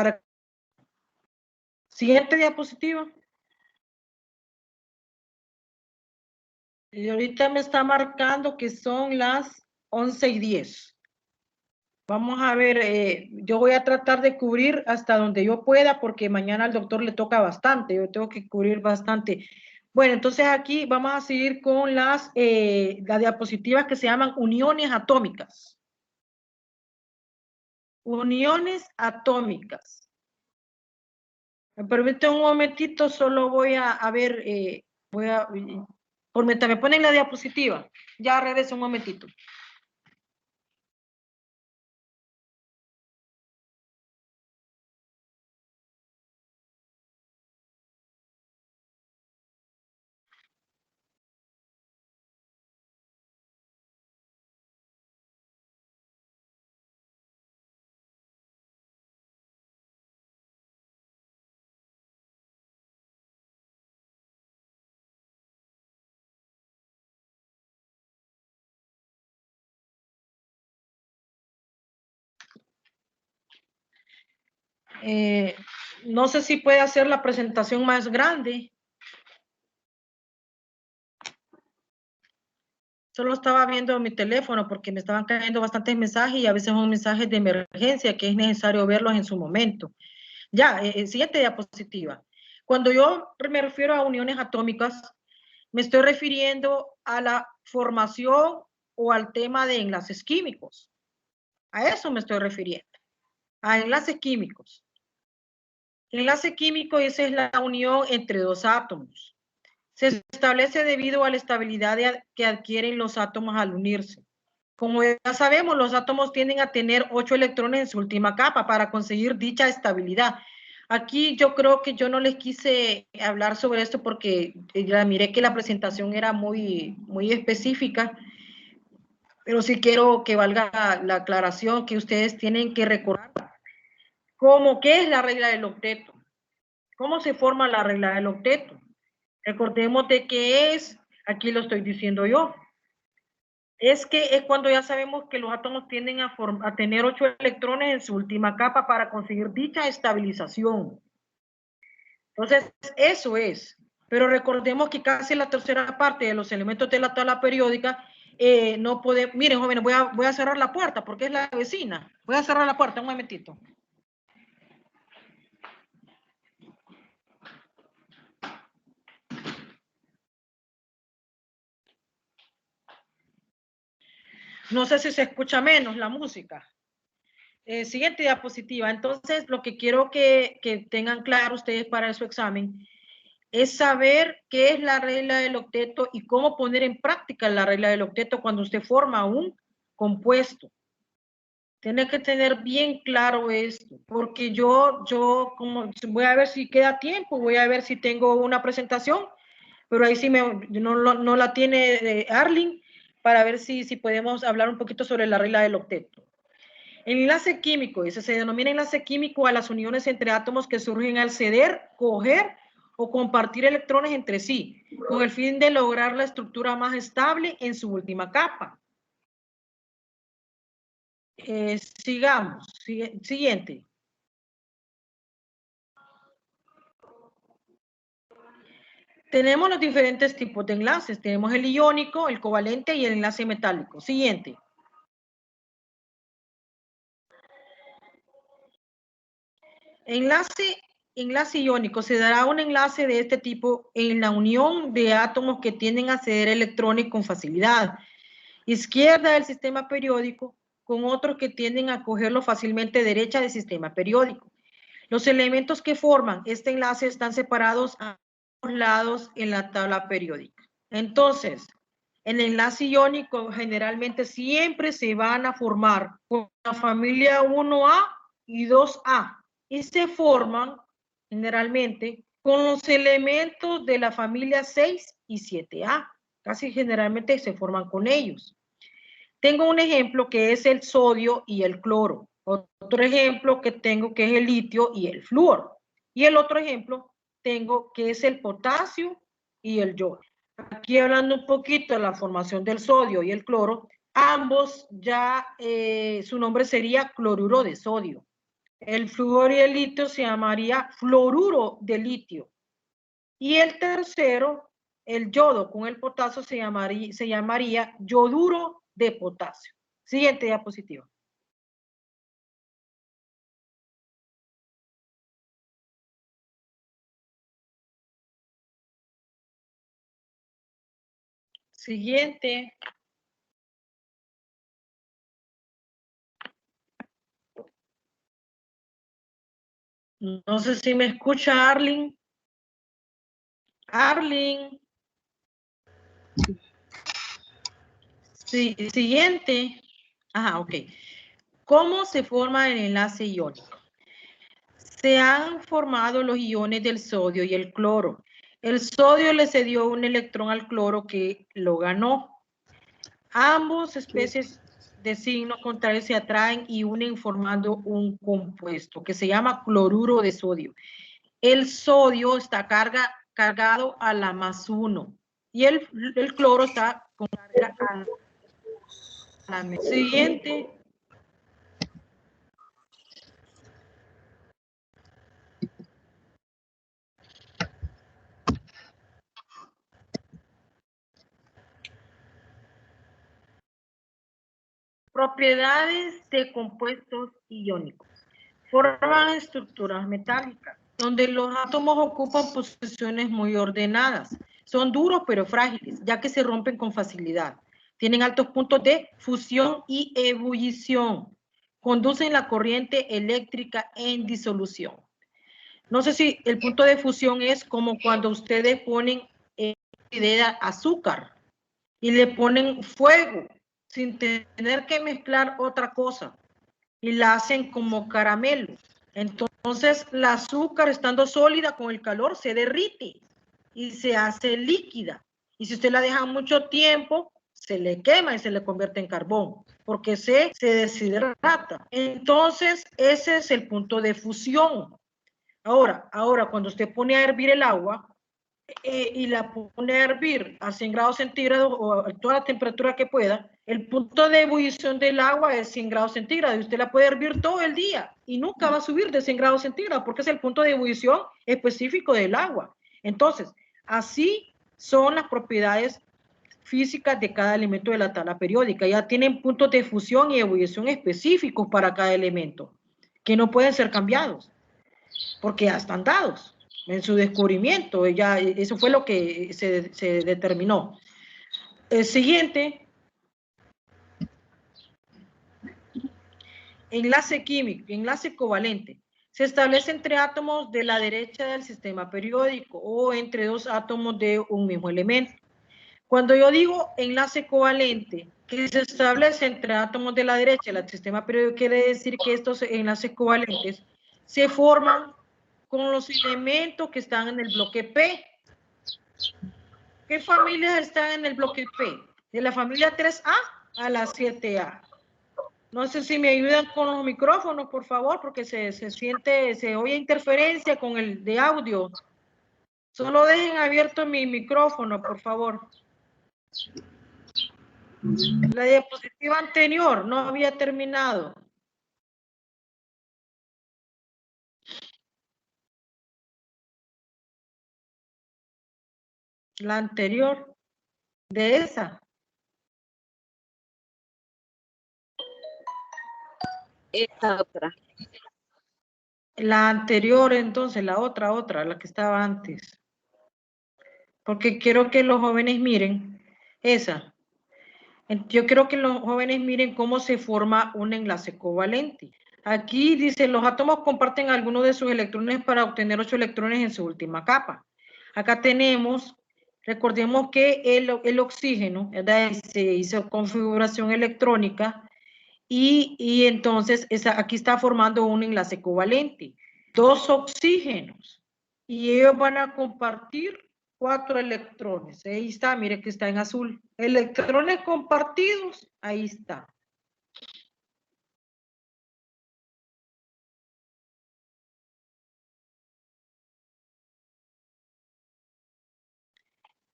Siguiente diapositiva. Y ahorita me está marcando que son las 11:10. Vamos a ver, yo voy a tratar de cubrir hasta donde yo pueda porque mañana al doctor le toca bastante, yo tengo que cubrir bastante. Bueno, entonces aquí vamos a seguir con las diapositivas que se llaman uniones atómicas. Uniones atómicas. Me permite un momentito, solo voy a ver, por mientras me ponen la diapositiva, ya regreso un momentito. No sé si puede hacer la presentación más grande. Solo estaba viendo mi teléfono porque me estaban cayendo bastantes mensajes y a veces son mensajes de emergencia que es necesario verlos en su momento. Ya, siguiente diapositiva. Cuando yo me refiero a uniones atómicas, me estoy refiriendo a la formación o al tema de enlaces químicos. A eso me estoy refiriendo, a enlaces químicos. Enlace químico, esa es la unión entre dos átomos. Se establece debido a la estabilidad que adquieren los átomos al unirse. Como ya sabemos, los átomos tienden a tener 8 electrones en su última capa para conseguir dicha estabilidad. Aquí yo creo que yo no les quise hablar sobre esto porque ya miré que la presentación era muy específica, pero sí quiero que valga la aclaración que ustedes tienen que recordar. ¿Qué es la regla del octeto? ¿Cómo se forma la regla del octeto? Recordemos de qué es, aquí lo estoy diciendo yo. Es que es cuando ya sabemos que los átomos tienden a tener 8 electrones en su última capa para conseguir dicha estabilización. Entonces, eso es. Pero recordemos que casi la tercera parte de los elementos de la tabla periódica no puede. Miren, jóvenes, voy a cerrar la puerta porque es la vecina. Voy a cerrar la puerta un momentito. No sé si se escucha menos la música. Siguiente diapositiva. Entonces, lo que quiero que tengan claro ustedes para su examen es saber qué es la regla del octeto y cómo poner en práctica la regla del octeto cuando usted forma un compuesto. Tiene que tener bien claro esto, porque yo como voy a ver si queda tiempo, voy a ver si tengo una presentación, pero ahí sí no la tiene Arlene, para ver si podemos hablar un poquito sobre la regla del octeto. El enlace químico, ese se denomina enlace químico a las uniones entre átomos que surgen al ceder, coger o compartir electrones entre sí, con el fin de lograr la estructura más estable en su última capa. Sigamos. Siguiente. Tenemos los diferentes tipos de enlaces. Tenemos el iónico, el covalente y el enlace metálico. Siguiente. Enlace iónico. Se dará un enlace de este tipo en la unión de átomos que tienden a ceder electrones con facilidad. Izquierda del sistema periódico con otros que tienden a cogerlo fácilmente derecha del sistema periódico. Los elementos que forman este enlace están separados a ambos lados en la tabla periódica. Entonces, el enlace iónico generalmente siempre se van a formar con la familia 1A y 2A y se forman generalmente con los elementos de la familia 6 y 7A. Casi generalmente se forman con ellos. Tengo un ejemplo que es el sodio y el cloro. Otro ejemplo que tengo que es el litio y el flúor. Y el otro ejemplo tengo que es el potasio y el yodo. Aquí hablando un poquito de la formación del sodio y el cloro, ambos ya su nombre sería cloruro de sodio. El flúor y el litio se llamaría fluoruro de litio. Y el tercero, el yodo con el potasio se llamaría yoduro de potasio. Siguiente diapositiva. Siguiente. No sé si me escucha Arlene. Arlene. Sí, siguiente. Ajá, ok. ¿Cómo se forma el enlace iónico? Se han formado los iones del sodio y el cloro. El sodio le cedió un electrón al cloro que lo ganó. Ambos especies de signo contrario se atraen y unen formando un compuesto que se llama cloruro de sodio. El sodio está cargado a la +1 y el cloro está con carga a la siguiente. Propiedades de compuestos iónicos. Forman estructuras metálicas, donde los átomos ocupan posiciones muy ordenadas. Son duros pero frágiles, ya que se rompen con facilidad. Tienen altos puntos de fusión y ebullición. Conducen la corriente eléctrica en disolución. No sé si el punto de fusión es como cuando ustedes ponen azúcar y le ponen fuego sin tener que mezclar otra cosa y la hacen como caramelo. Entonces, el azúcar estando sólida con el calor se derrite y se hace líquida. Y si usted la deja mucho tiempo, se le quema y se le convierte en carbón, porque se deshidrata. Entonces, ese es el punto de fusión. Ahora, cuando usted pone a hervir el agua, y la pone a hervir a 100 grados centígrados o a toda la temperatura que pueda, el punto de ebullición del agua es 100 grados centígrados y usted la puede hervir todo el día y nunca va a subir de 100 grados centígrados porque es el punto de ebullición específico del agua. Entonces, así son las propiedades físicas de cada elemento de la tabla periódica. Ya tienen puntos de fusión y ebullición específicos para cada elemento que no pueden ser cambiados porque ya están dados en su descubrimiento. Ya, eso fue lo que se determinó. El siguiente. Enlace químico, enlace covalente. Se establece entre átomos de la derecha del sistema periódico o entre dos átomos de un mismo elemento. Cuando yo digo enlace covalente, que se establece entre átomos de la derecha del sistema periódico, quiere decir que estos enlaces covalentes se forman con los elementos que están en el bloque P. ¿Qué familias están en el bloque P? De la familia 3A a la 7A. No sé si me ayudan con los micrófonos, por favor, porque se oye interferencia con el de audio. Solo dejen abierto mi micrófono, por favor. La diapositiva anterior no había terminado. La anterior de esa. Esta otra. La anterior, entonces, la otra, la que estaba antes. Porque quiero que los jóvenes miren esa. Yo quiero que los jóvenes miren cómo se forma un enlace covalente. Aquí dice, los átomos comparten algunos de sus electrones para obtener 8 electrones en su última capa. Acá tenemos, recordemos que el oxígeno, ¿verdad? Se hizo configuración electrónica y entonces aquí está formando un enlace covalente. 2 oxígenos y ellos van a compartir 4 electrones. Ahí está, mire que está en azul. Electrones compartidos, ahí está.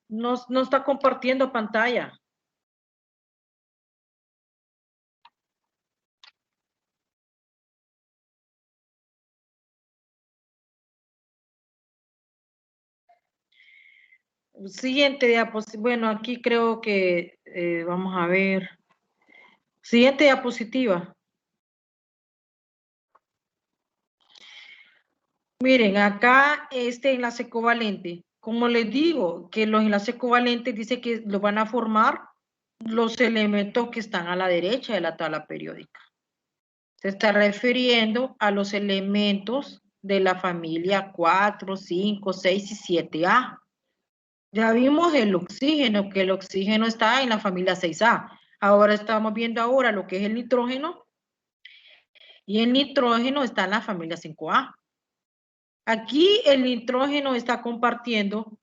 No está compartiendo pantalla. Siguiente diapositiva. Bueno, aquí creo que vamos a ver. Siguiente diapositiva. Miren, acá este enlace covalente. Como les digo, que los enlaces covalentes dice que lo van a formar los elementos que están a la derecha de la tabla periódica. Se está refiriendo a los elementos de la familia 4, 5, 6 y 7A. Ya vimos el oxígeno, que el oxígeno está en la familia 6A. Ahora estamos viendo ahora lo que es el nitrógeno. Y el nitrógeno está en la familia 5A. Aquí el nitrógeno está compartiendo.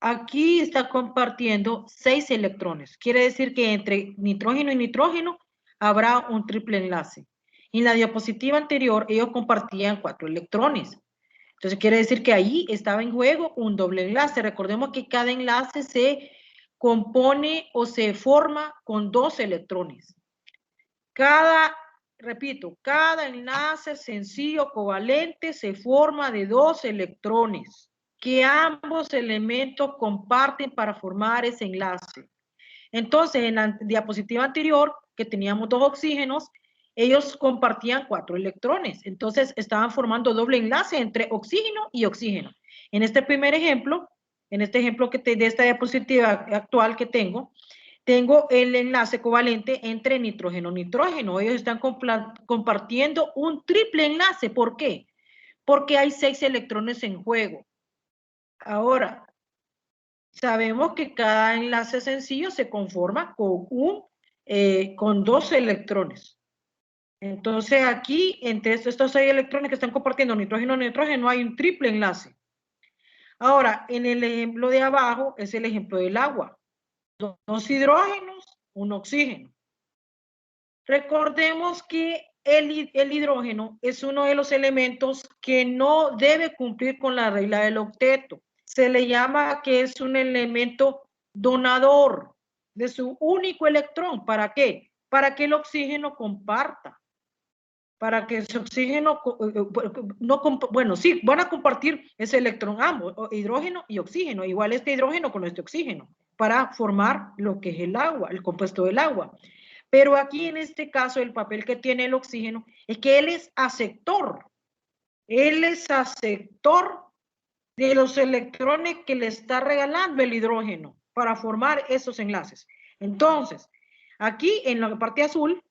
Aquí está compartiendo 6 electrones. Quiere decir que entre nitrógeno y nitrógeno habrá un triple enlace. En la diapositiva anterior ellos compartían 4 electrones. Entonces quiere decir que ahí estaba en juego un doble enlace. Recordemos que cada enlace se compone o se forma con 2 electrones. Repito, cada enlace sencillo covalente se forma de 2 electrones que ambos elementos comparten para formar ese enlace. Entonces, en la diapositiva anterior, que teníamos 2 oxígenos, ellos compartían 4 electrones. Entonces, estaban formando doble enlace entre oxígeno y oxígeno. En este primer ejemplo, en este ejemplo de esta diapositiva actual que tengo el enlace covalente entre nitrógeno-nitrógeno. Ellos están compartiendo un triple enlace. ¿Por qué? Porque hay 6 electrones en juego. Ahora, sabemos que cada enlace sencillo se conforma con 2 electrones. Entonces aquí, entre estos 6 electrones que están compartiendo nitrógeno-nitrógeno, hay un triple enlace. Ahora, en el ejemplo de abajo es el ejemplo del agua. 2 hidrógenos, un oxígeno. Recordemos que el hidrógeno es uno de los elementos que no debe cumplir con la regla del octeto. Se le llama que es un elemento donador de su único electrón. ¿Para qué? Para que el oxígeno comparta. Para que ese oxígeno, bueno, sí, van a compartir ese electrón ambos, hidrógeno y oxígeno, igual este hidrógeno con este oxígeno, para formar lo que es el agua, el compuesto del agua. Pero aquí en este caso el papel que tiene el oxígeno es que él es aceptor. Él es aceptor de los electrones que le está regalando el hidrógeno para formar esos enlaces. Entonces, aquí en la parte azul,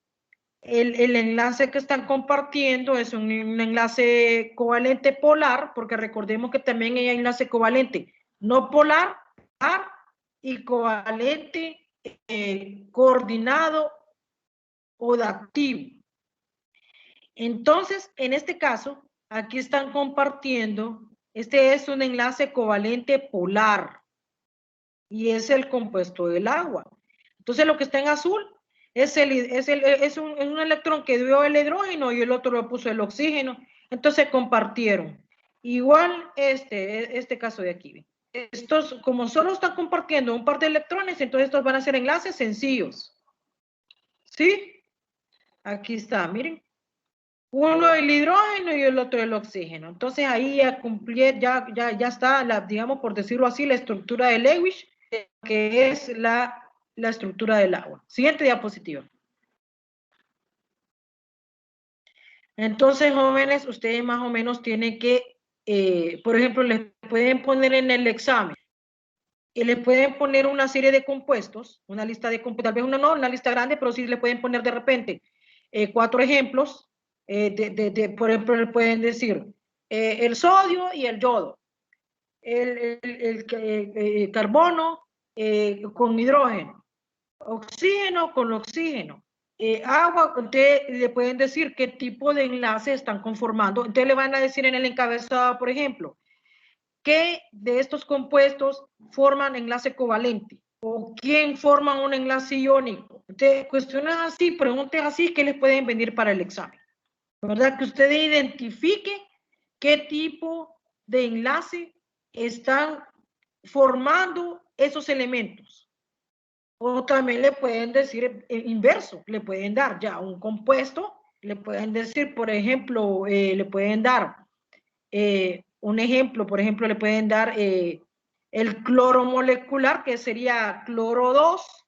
el enlace que están compartiendo es un enlace covalente polar, porque recordemos que también hay enlace covalente no polar y covalente coordinado o adaptivo. Entonces, en este caso, aquí están compartiendo, este es un enlace covalente polar y es el compuesto del agua. Entonces, lo que está en azul es un electrón que dio el hidrógeno y el otro lo puso el oxígeno. Entonces, compartieron. Igual este caso de aquí. Estos, como solo están compartiendo un par de electrones, entonces estos van a ser enlaces sencillos. ¿Sí? Aquí está, miren. Uno el hidrógeno y el otro el oxígeno. Entonces ahí ya está, digamos por decirlo así, la estructura de Lewis, que es la estructura del agua. Siguiente diapositiva. Entonces, jóvenes, ustedes más o menos tienen que, por ejemplo, les pueden poner en el examen, y les pueden poner una serie de compuestos, una lista de compuestos, tal vez una lista grande, pero sí le pueden poner de repente 4 ejemplos. Por ejemplo, le pueden decir el sodio y el yodo, el carbono con hidrógeno, oxígeno con oxígeno, agua. Entonces le pueden decir qué tipo de enlace están conformando. Entonces le van a decir en el encabezado, por ejemplo, qué de estos compuestos forman enlace covalente o quién forma un enlace iónico. Entonces, cuestiones así, preguntas así que les pueden venir para el examen. ¿Verdad? Que usted identifique qué tipo de enlace están formando esos elementos. O también le pueden decir inverso, le pueden dar ya un compuesto, le pueden decir, por ejemplo, le pueden dar un ejemplo, por ejemplo, le pueden dar el cloro molecular, que sería cloro 2,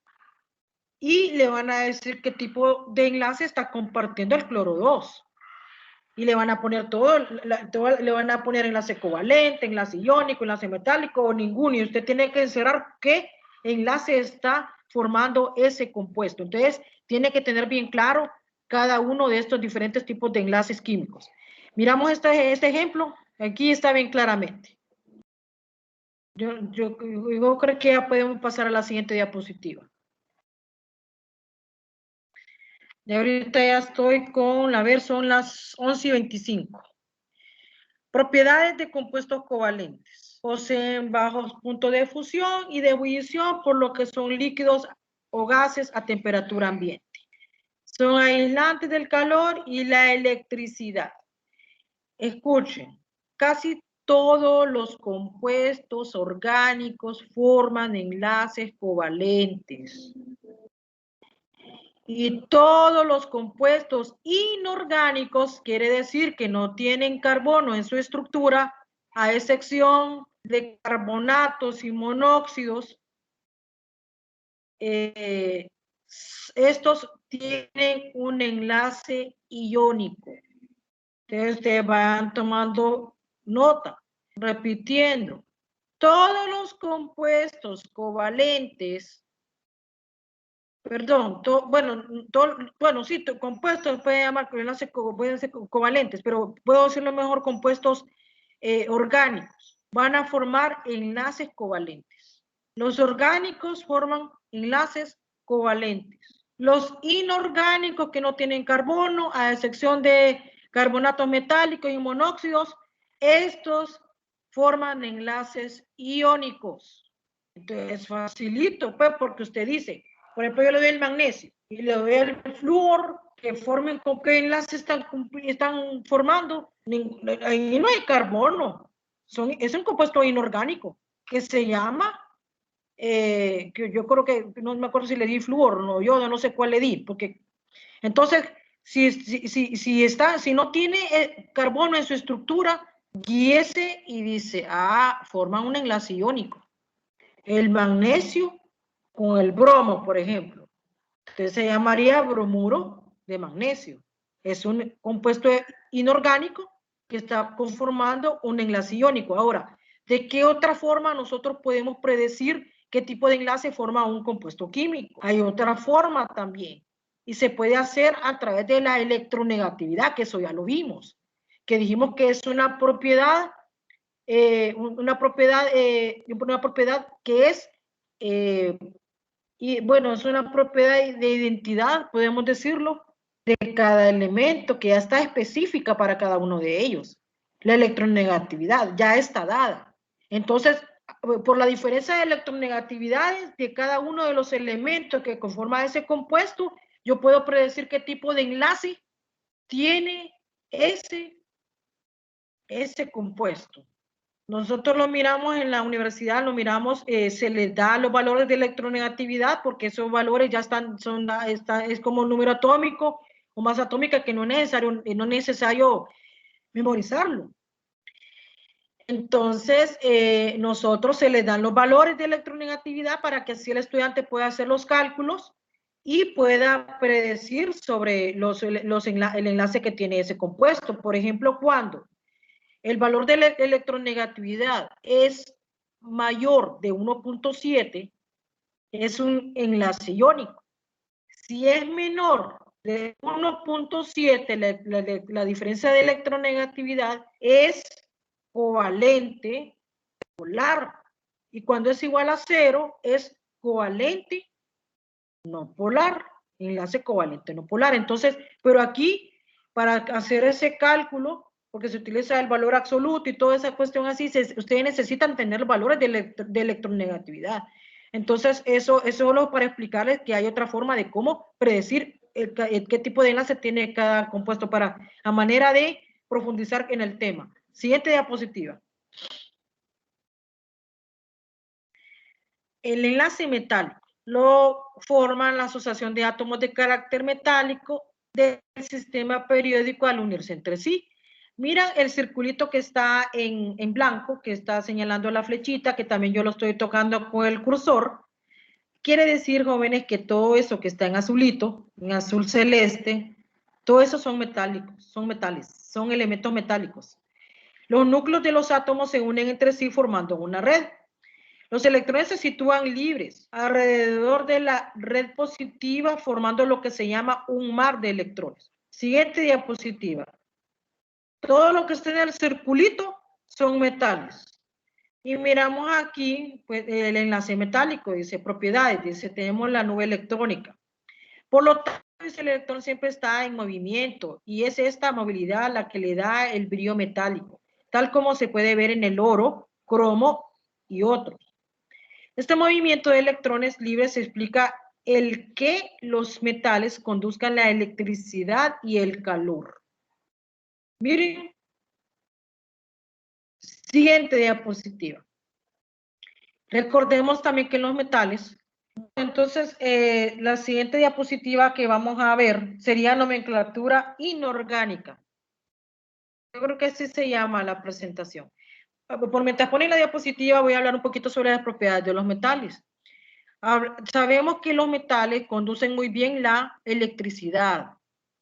y le van a decir qué tipo de enlace está compartiendo el cloro 2. Y le van a poner todo, le van a poner enlace covalente, enlace iónico, enlace metálico o ninguno. Y usted tiene que encerrar qué enlace está formando ese compuesto. Entonces, tiene que tener bien claro cada uno de estos diferentes tipos de enlaces químicos. Miramos este ejemplo. Aquí está bien claramente. Yo creo que ya podemos pasar a la siguiente diapositiva. Y ahorita ya estoy con, a ver, son las 11:25. Propiedades de compuestos covalentes. Poseen bajos puntos de fusión y de ebullición, por lo que son líquidos o gases a temperatura ambiente. Son aislantes del calor y la electricidad. Escuchen, casi todos los compuestos orgánicos forman enlaces covalentes. Y todos los compuestos inorgánicos, quiere decir que no tienen carbono en su estructura, a excepción de carbonatos y monóxidos, estos tienen un enlace iónico. Entonces, ustedes van tomando nota, repitiendo. Todos los compuestos covalentes, perdón, bueno, sí, compuestos pueden llamar enlaces, pueden ser covalentes, pero puedo decirlo mejor, compuestos orgánicos. Van a formar enlaces covalentes. Los orgánicos forman enlaces covalentes. Los inorgánicos que no tienen carbono, a excepción de carbonatos metálicos y monóxidos, estos forman enlaces iónicos. Entonces, facilito, pues, porque usted dice, por ejemplo, yo le doy el magnesio y le doy el flúor, que formen con qué enlaces están formando. Ahí no hay carbono. Es un compuesto inorgánico que se llama, que yo creo que, no me acuerdo si le di flúor, no, yo no sé cuál le di, porque entonces, si no tiene carbono en su estructura, guíese y dice, forman un enlace iónico. El magnesio con el bromo, por ejemplo. Entonces se llamaría bromuro de magnesio. Es un compuesto inorgánico que está conformando un enlace iónico. Ahora, ¿de qué otra forma nosotros podemos predecir qué tipo de enlace forma un compuesto químico? Hay otra forma también. Y se puede hacer a través de la electronegatividad, que eso ya lo vimos. Que dijimos que es una propiedad que es y bueno, es una propiedad de identidad, podemos decirlo, de cada elemento que ya está específica para cada uno de ellos. La electronegatividad ya está dada. Entonces, por la diferencia de electronegatividades de cada uno de los elementos que conforman ese compuesto, yo puedo predecir qué tipo de enlace tiene ese compuesto. Nosotros lo miramos en la universidad, lo miramos, se les da los valores de electronegatividad porque esos valores ya están, es como un número atómico o masa atómica que no es necesario memorizarlo. Entonces, nosotros se les dan los valores de electronegatividad para que así el estudiante pueda hacer los cálculos y pueda predecir sobre el enlace que tiene ese compuesto. Por ejemplo, cuando el valor de la electronegatividad es mayor de 1.7, es un enlace iónico. Si es menor de 1.7, la diferencia de electronegatividad es covalente polar. Y cuando es igual a 0, es covalente no polar. Enlace covalente no polar. Entonces, pero aquí, para hacer ese cálculo, porque se utiliza el valor absoluto y toda esa cuestión así, ustedes necesitan tener valores de electronegatividad. Entonces, eso es solo para explicarles que hay otra forma de cómo predecir qué tipo de enlace tiene cada compuesto a manera de profundizar en el tema. Siguiente diapositiva. El enlace metálico lo forman la asociación de átomos de carácter metálico del sistema periódico al unirse entre sí. Mira el circulito que está en blanco, que está señalando la flechita, que también yo lo estoy tocando con el cursor. Quiere decir, jóvenes, que todo eso que está en azulito, en azul celeste, todo eso son metálicos, son metales, son elementos metálicos. Los núcleos de los átomos se unen entre sí formando una red. Los electrones se sitúan libres alrededor de la red positiva, formando lo que se llama un mar de electrones. Siguiente diapositiva. Todo lo que está en el circulito son metales. Y miramos aquí pues, el enlace metálico, dice propiedades, dice tenemos la nube electrónica. Por lo tanto, el electrón siempre está en movimiento y es esta movilidad la que le da el brillo metálico, tal como se puede ver en el oro, cromo y otros. Este movimiento de electrones libres explica el que los metales conduzcan la electricidad y el calor. Miren, siguiente diapositiva. Recordemos también que los metales, entonces la siguiente diapositiva que vamos a ver sería nomenclatura inorgánica. Yo creo que así se llama la presentación. Por mientras ponen la diapositiva voy a hablar un poquito sobre las propiedades de los metales. Sabemos que los metales conducen muy bien la electricidad,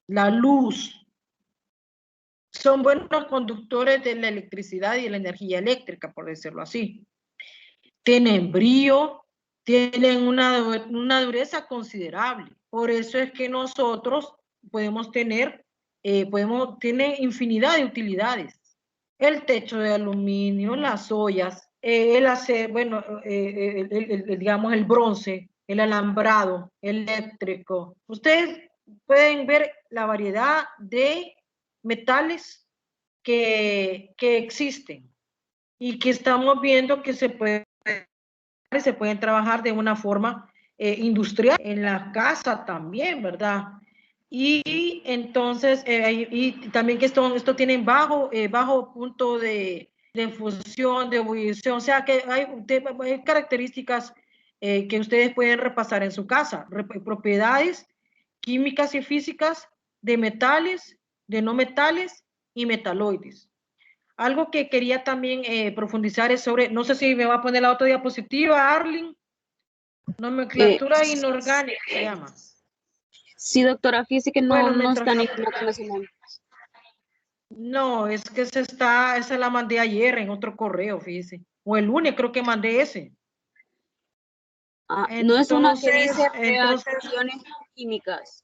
la luz. Son buenos conductores de la electricidad y de la energía eléctrica, por decirlo así. Tienen brillo, tienen una dureza considerable. Por eso es que nosotros podemos tener, tiene infinidad de utilidades. El techo de aluminio, las ollas, el acero, bueno, digamos el bronce, el alambrado eléctrico. Ustedes pueden ver la variedad de metales que existen y que estamos viendo que se pueden trabajar de una forma industrial, en la casa también, ¿verdad? Y entonces, y también que esto tiene bajo punto de fusión, de ebullición, o sea que hay características que ustedes pueden repasar en su casa, propiedades químicas y físicas de metales, de no metales y metaloides. Algo que quería también profundizar es sobre, no sé si me va a poner la otra diapositiva, Arlene, nomenclatura inorgánica se llama. Sí, doctora, fíjese que Bueno, no mientras está ninguna con ese nombre. no, es que esa la mandé ayer en otro correo, fíjese. O el lunes creo que mandé ese. No es una que dice Entonces, reacciones químicas.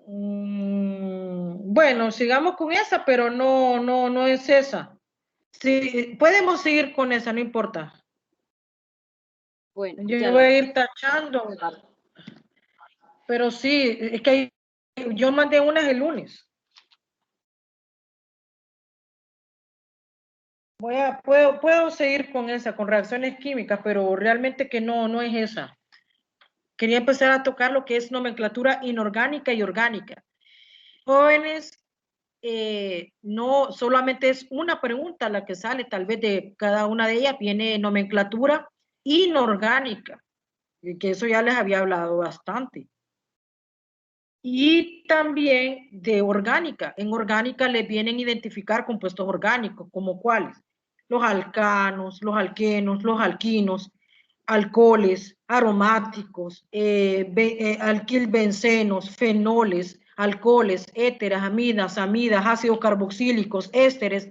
bueno, sigamos con esa, pero no es esa. Sí, podemos seguir con esa, no importa. Bueno, Yo ya voy la a ir tachando, pero sí, es que yo mandé unas el lunes. Puedo seguir con esa, con reacciones químicas, pero realmente que no es esa. Quería empezar a tocar lo que es nomenclatura inorgánica y orgánica. Jóvenes, no solamente es una pregunta la que sale, tal vez de cada una de ellas viene nomenclatura inorgánica, que eso ya les había hablado bastante. Y también de orgánica. En orgánica les vienen a identificar compuestos orgánicos, como cuáles: los alcanos, los alquenos, los alquinos, alcoholes, aromáticos, alquilbencenos, fenoles, alcoholes, éteres, amidas, ácidos carboxílicos, ésteres.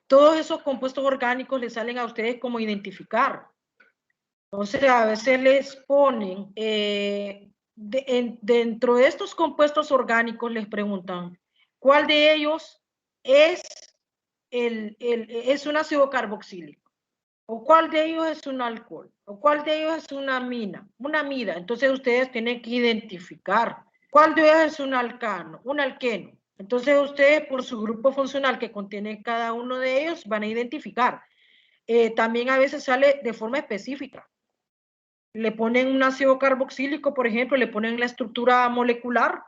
Todos esos compuestos orgánicos les salen a ustedes como identificar. Entonces, a veces les ponen, dentro de estos compuestos orgánicos les preguntan, ¿cuál de ellos es, es un ácido carboxílico? ¿O cuál de ellos es un alcohol? ¿O cuál de ellos es una amida? Entonces, ustedes tienen que identificar cuál de ellos es un alcano, un alqueno. Entonces, ustedes por su grupo funcional que contiene cada uno de ellos van a identificar. También a veces sale de forma específica. Le ponen un ácido carboxílico, por ejemplo, le ponen la estructura molecular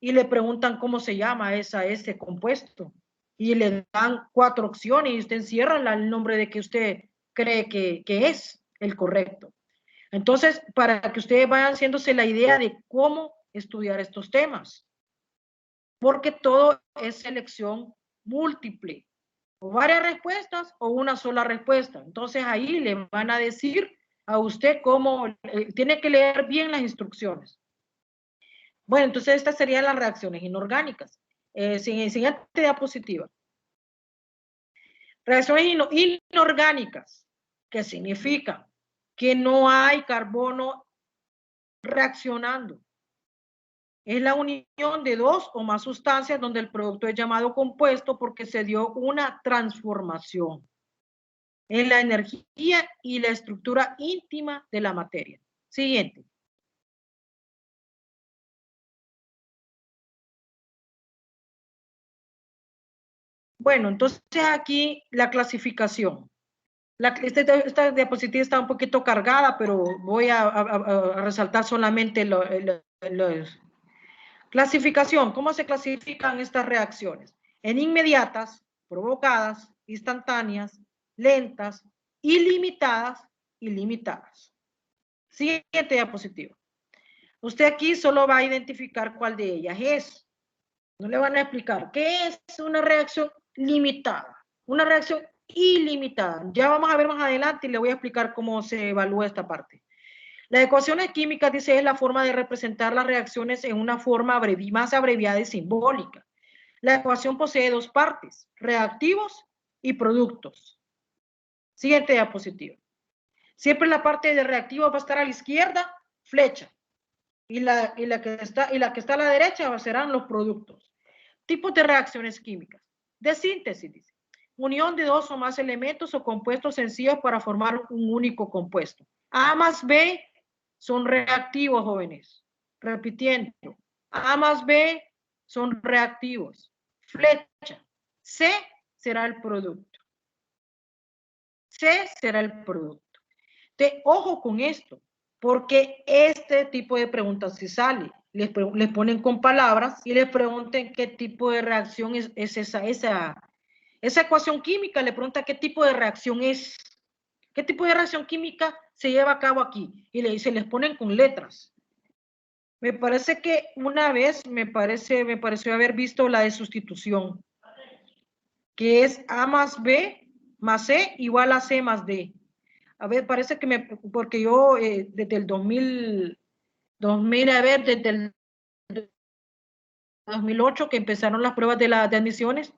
y le preguntan cómo se llama ese compuesto. Y le dan 4 opciones y usted encierra el nombre de que usted cree que es el correcto. Entonces, para que ustedes vayan haciéndose la idea de cómo estudiar estos temas. Porque todo es selección múltiple. O varias respuestas o una sola respuesta. Entonces ahí le van a decir a usted cómo tiene que leer bien las instrucciones. Bueno, entonces estas serían las reacciones inorgánicas. Siguiente diapositiva. Reacciones inorgánicas, que significa que no hay carbono reaccionando. Es la unión de dos o más sustancias donde el producto es llamado compuesto porque se dio una transformación en la energía y la estructura íntima de la materia. Siguiente. Bueno, entonces aquí la clasificación. Esta diapositiva está un poquito cargada, pero voy a resaltar solamente los. Clasificación. ¿Cómo se clasifican estas reacciones? En inmediatas, provocadas, instantáneas, lentas, ilimitadas y limitadas. Siguiente diapositiva. Usted aquí solo va a identificar cuál de ellas es. No le van a explicar qué es una reacción limitada, una reacción ilimitada. Ya vamos a ver más adelante y le voy a explicar cómo se evalúa esta parte. Las ecuaciones químicas, dice, es la forma de representar las reacciones en una forma más abreviada y simbólica. La ecuación posee dos partes: reactivos y productos. Siguiente diapositiva. Siempre la parte de reactivos va a estar a la izquierda, flecha. Y la que está a la derecha serán los productos. Tipos de reacciones químicas. De síntesis, dice. Unión de dos o más elementos o compuestos sencillos para formar un único compuesto. A más B son reactivos, jóvenes. Repitiendo. A más B son reactivos. Flecha. C será el producto. C será el producto. Ojo con esto, porque este tipo de preguntas si sale, les ponen con palabras y les pregunten qué tipo de reacción es esa ecuación química, le pregunta qué tipo de reacción es, qué tipo de reacción química se lleva a cabo aquí, y les ponen con letras. Me parece que una vez me pareció haber visto la de sustitución, que es A más B más C igual a C más D. A ver, parece que porque yo desde el 2000, a ver, desde el 2008 que empezaron las pruebas de admisiones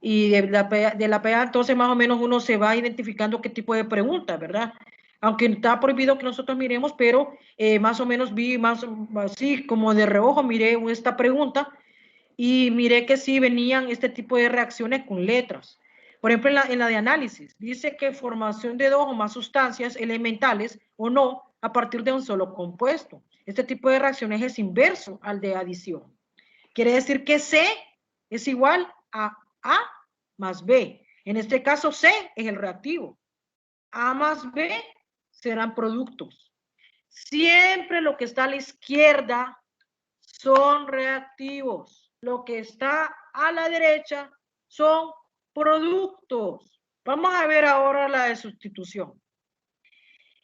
y de la PA, entonces más o menos uno se va identificando qué tipo de preguntas, ¿verdad? Aunque está prohibido que nosotros miremos, pero más o menos vi más así como de reojo, miré esta pregunta y miré que sí venían este tipo de reacciones con letras. Por ejemplo, en la de análisis, dice que formación de 2 o más sustancias elementales o no a partir de un solo compuesto. Este tipo de reacciones es inverso al de adición. Quiere decir que C es igual a A más B. En este caso, C es el reactivo. A más B serán productos. Siempre lo que está a la izquierda son reactivos. Lo que está a la derecha son productos. Vamos a ver ahora la de sustitución.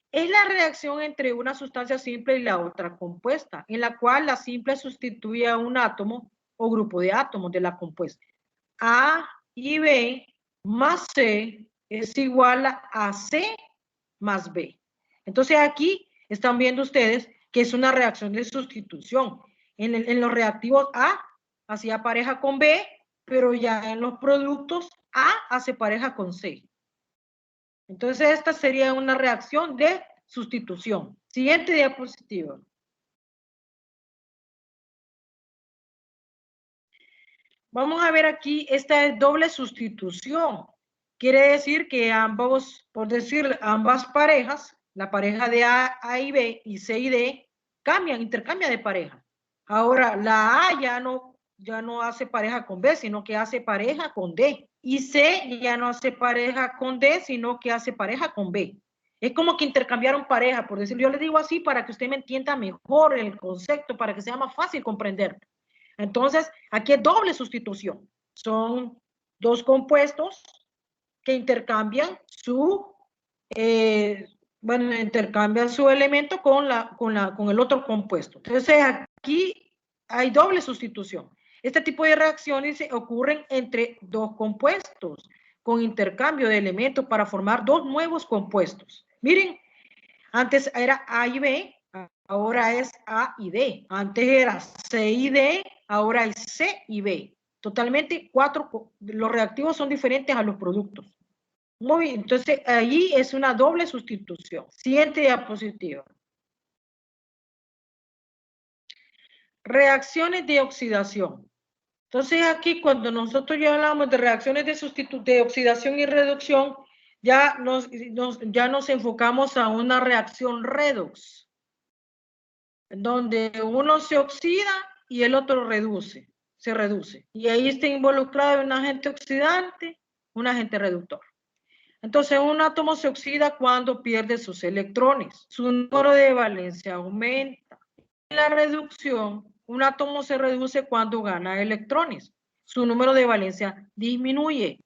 Es la reacción entre una sustancia simple y la otra compuesta, en la cual la simple sustituye a un átomo o grupo de átomos de la compuesta. A y B más C es igual a C más B. Entonces aquí están viendo ustedes que es una reacción de sustitución. En los reactivos A hacía pareja con B, pero ya en los productos A hace pareja con C. Entonces esta sería una reacción de sustitución. Siguiente diapositiva. Vamos a ver aquí, esta es doble sustitución. Quiere decir que ambos, por decir, ambas parejas, la pareja de A y B y C y D, intercambian de pareja. Ahora, la A ya no hace pareja con B, sino que hace pareja con D. Y C ya no hace pareja con D, sino que hace pareja con B. Es como que intercambiaron pareja, por decirlo. Yo le digo así para que usted me entienda mejor el concepto, para que sea más fácil comprender. Entonces, aquí es doble sustitución. Son dos compuestos que intercambian intercambian su elemento con el otro compuesto. Entonces, aquí hay doble sustitución. Este tipo de reacciones ocurren entre dos compuestos con intercambio de elementos para formar dos nuevos compuestos. Miren, antes era A y B, ahora es A y D. Antes era C y D, ahora es C y B. Totalmente los reactivos son diferentes a los productos. Muy bien, entonces ahí es una doble sustitución. Siguiente diapositiva. Reacciones de oxidación. Entonces aquí cuando nosotros ya hablamos de reacciones de oxidación y reducción, ya nos enfocamos a una reacción redox, donde uno se oxida y el otro se reduce. Y ahí está involucrado un agente oxidante, un agente reductor. Entonces, un átomo se oxida cuando pierde sus electrones. Su número de valencia aumenta. En la reducción, un átomo se reduce cuando gana electrones. Su número de valencia disminuye.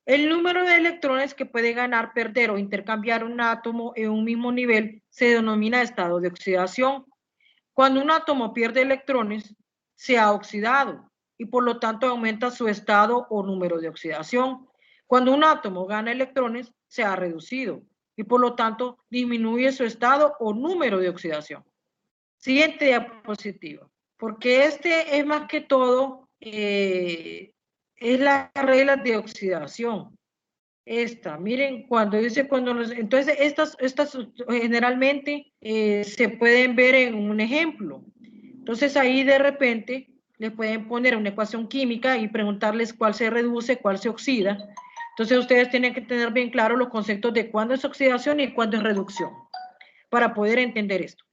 El número de electrones que puede ganar, perder o intercambiar un átomo en un mismo nivel se denomina estado de oxidación. Cuando un átomo pierde electrones, se ha oxidado y por lo tanto aumenta su estado o número de oxidación. Cuando un átomo gana electrones, se ha reducido y por lo tanto disminuye su estado o número de oxidación. Siguiente diapositiva. Porque este es más que todo, es la regla de oxidación. Miren, entonces estas generalmente se pueden ver en un ejemplo. Entonces ahí de repente les pueden poner una ecuación química y preguntarles cuál se reduce, cuál se oxida. Entonces ustedes tienen que tener bien claro los conceptos de cuándo es oxidación y cuándo es reducción, para poder entender esto.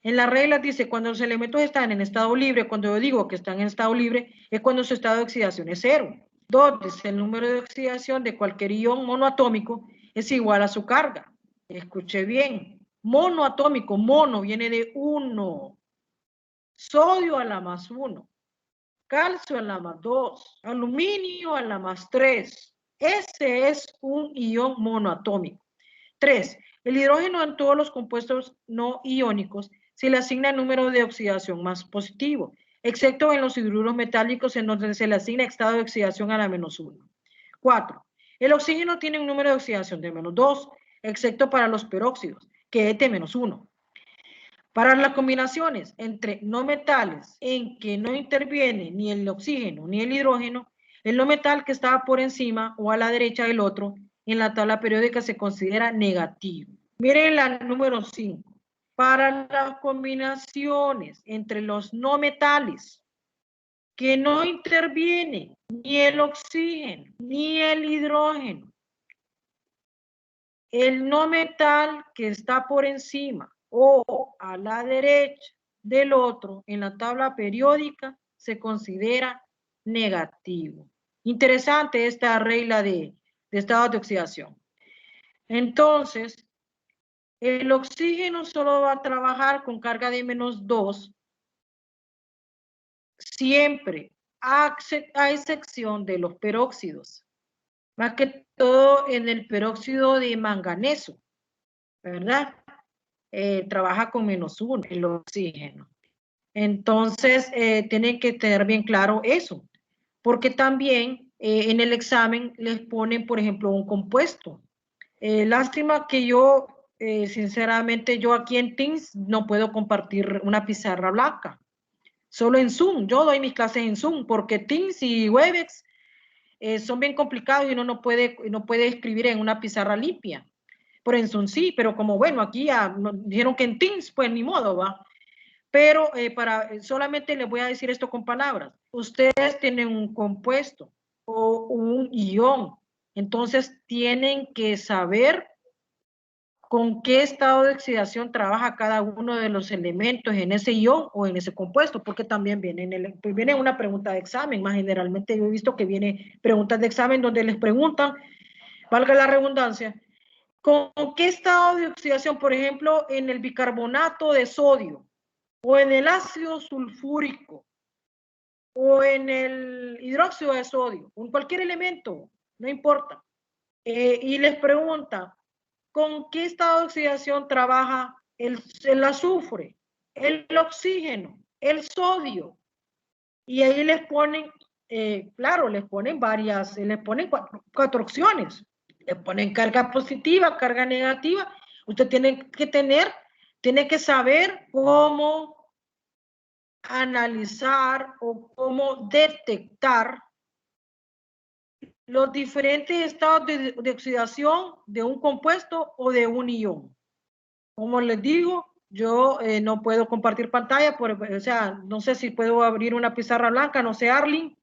En las reglas dice, cuando los elementos están en estado libre, cuando yo digo que están en estado libre, es cuando su estado de oxidación es 0. Entonces, el número de oxidación de cualquier ion monoatómico es igual a su carga. Escuche bien. Monoatómico, mono viene de 1. Sodio a la más 1. Calcio a la más 2. Aluminio a la más 3. Ese es un ion monoatómico. 3. El hidrógeno en todos los compuestos no iónicos se le asigna el número de oxidación más positivo, excepto en los hidruros metálicos en donde se le asigna estado de oxidación a la menos 1. 4. El oxígeno tiene un número de oxidación de menos 2, excepto para los peróxidos, que es de menos 1. Para las combinaciones entre no metales en que no interviene ni el oxígeno ni el hidrógeno, el no metal que estaba por encima o a la derecha del otro en la tabla periódica se considera negativo. Miren la número 5. Para las combinaciones entre los no metales que no interviene ni el oxígeno ni el hidrógeno. El no metal que está por encima o a la derecha del otro en la tabla periódica se considera negativo. Interesante esta regla de estados de oxidación. Entonces, el oxígeno solo va a trabajar con carga de -2 siempre, a excepción de los peróxidos. Más que todo en el peróxido de manganeso, ¿verdad? Trabaja con -1 el oxígeno. Entonces, tienen que tener bien claro eso, porque también en el examen les ponen, por ejemplo, un compuesto. Lástima que yo, sinceramente, yo aquí en Teams no puedo compartir una pizarra blanca, solo en Zoom. Yo doy mis clases en Zoom, porque Teams y Webex son bien complicados y uno no puede escribir en una pizarra limpia. Por en Zoom sí, pero como bueno, aquí ya nos dijeron que en Teams, pues ni modo, va. Pero solamente les voy a decir esto con palabras. Ustedes tienen un compuesto o un ion, entonces tienen que saber con qué estado de oxidación trabaja cada uno de los elementos en ese ion o en ese compuesto, porque también viene una pregunta de examen. Más generalmente yo he visto que viene preguntas de examen donde les preguntan, valga la redundancia, ¿con qué estado de oxidación, por ejemplo, en el bicarbonato de sodio, o en el ácido sulfúrico, o en el hidróxido de sodio, o en cualquier elemento, no importa? Y les pregunta, ¿con qué estado de oxidación trabaja el azufre, el oxígeno, el sodio? Y ahí les ponen, claro, les ponen cuatro opciones. Les ponen carga positiva, carga negativa. Usted tiene que saber cómo analizar o cómo detectar los diferentes estados de oxidación de un compuesto o de un ion. Como les digo, yo no puedo compartir pantalla, o sea, no sé si puedo abrir una pizarra blanca, no sé, Arlene,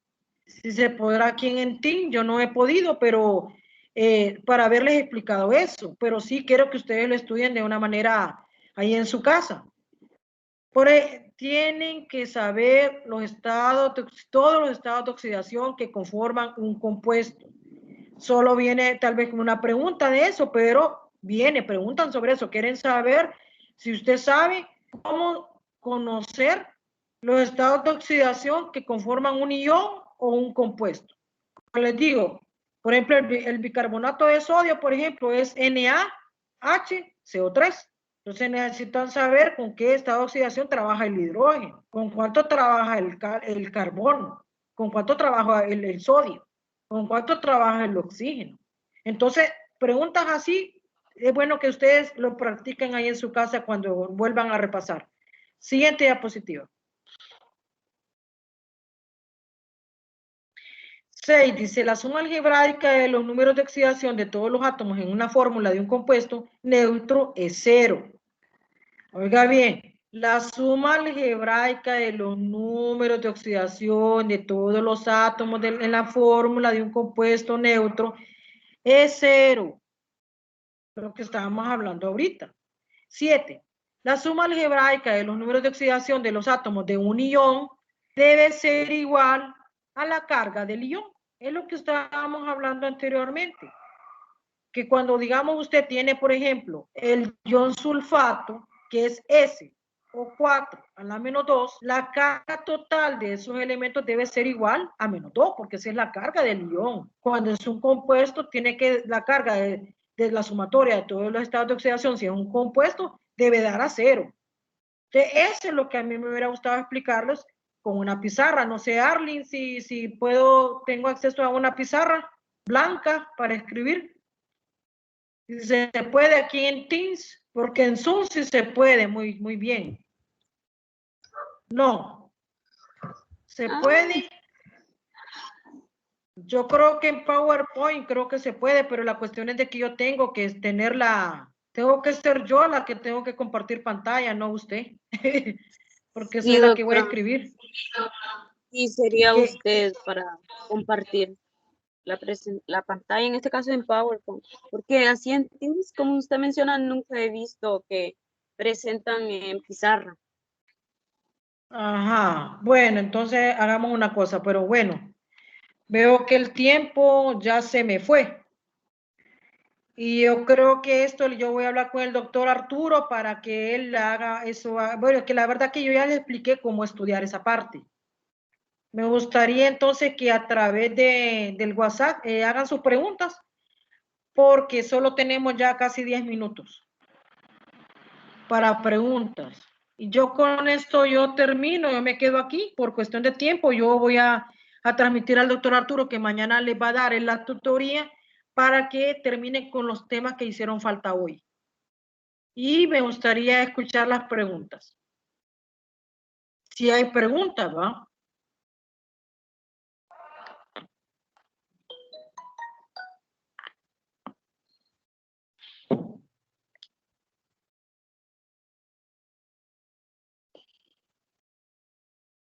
si se podrá aquí en Teams, yo no he podido, pero para haberles explicado eso, pero sí quiero que ustedes lo estudien de una manera ahí en su casa. Tienen que saber todos los estados de oxidación que conforman un compuesto. Solo viene tal vez una pregunta de eso, pero preguntan sobre eso. Quieren saber si usted sabe cómo conocer los estados de oxidación que conforman un ion o un compuesto. Como les digo, por ejemplo, el bicarbonato de sodio, por ejemplo, es NaHCO3. Entonces necesitan saber con qué estado de oxidación trabaja el hidrógeno, con cuánto trabaja el carbono, con cuánto trabaja el sodio, con cuánto trabaja el oxígeno. Entonces, preguntas así, es bueno que ustedes lo practiquen ahí en su casa cuando vuelvan a repasar. Siguiente diapositiva. 6 dice, la suma algebraica de los números de oxidación de todos los átomos en una fórmula de un compuesto neutro es 0. Oiga bien, la suma algebraica de los números de oxidación de todos los átomos en la fórmula de un compuesto neutro es 0. Lo que estábamos hablando ahorita. 7. La suma algebraica de los números de oxidación de los átomos de un ion debe ser igual a la carga del ion. Es lo que estábamos hablando anteriormente. Que cuando, digamos, usted tiene, por ejemplo, el ion sulfato, que es SO4 a la -2, la carga total de esos elementos debe ser igual a -2, porque esa es la carga del ion. Cuando es un compuesto, tiene que la carga de la sumatoria de todos los estados de oxidación, si es un compuesto, debe dar a 0. Entonces, eso es lo que a mí me hubiera gustado explicarles con una pizarra. No sé, Arlene, si tengo acceso a una pizarra blanca para escribir. Si se puede aquí en Teams, porque en Zoom sí se puede muy bien. No. ¿Se puede? Yo creo que en PowerPoint creo que se puede, pero la cuestión es de que yo tengo que tengo que ser yo la que tengo que compartir pantalla, no usted. Porque soy Sí, la que voy a doctora. escribir. Sí, sería Que, usted para compartir la pantalla, en este caso en PowerPoint, porque así en Teams, como usted menciona, nunca he visto que presentan en pizarra. ajá, bueno, entonces hagamos una cosa, pero bueno, veo que el tiempo ya se me fue. Y yo creo que esto, yo voy a hablar con el doctor Arturo para que él haga eso. Bueno, que la verdad que yo ya le expliqué cómo estudiar esa parte. Me gustaría entonces que a través del WhatsApp hagan sus preguntas, porque solo tenemos ya casi 10 minutos para preguntas. Y yo con esto yo termino, yo me quedo aquí por cuestión de tiempo. Yo voy a transmitir al doctor Arturo que mañana les va a dar en la tutoría para que terminen con los temas que hicieron falta hoy. Y me gustaría escuchar las preguntas. Si hay preguntas, ¿va?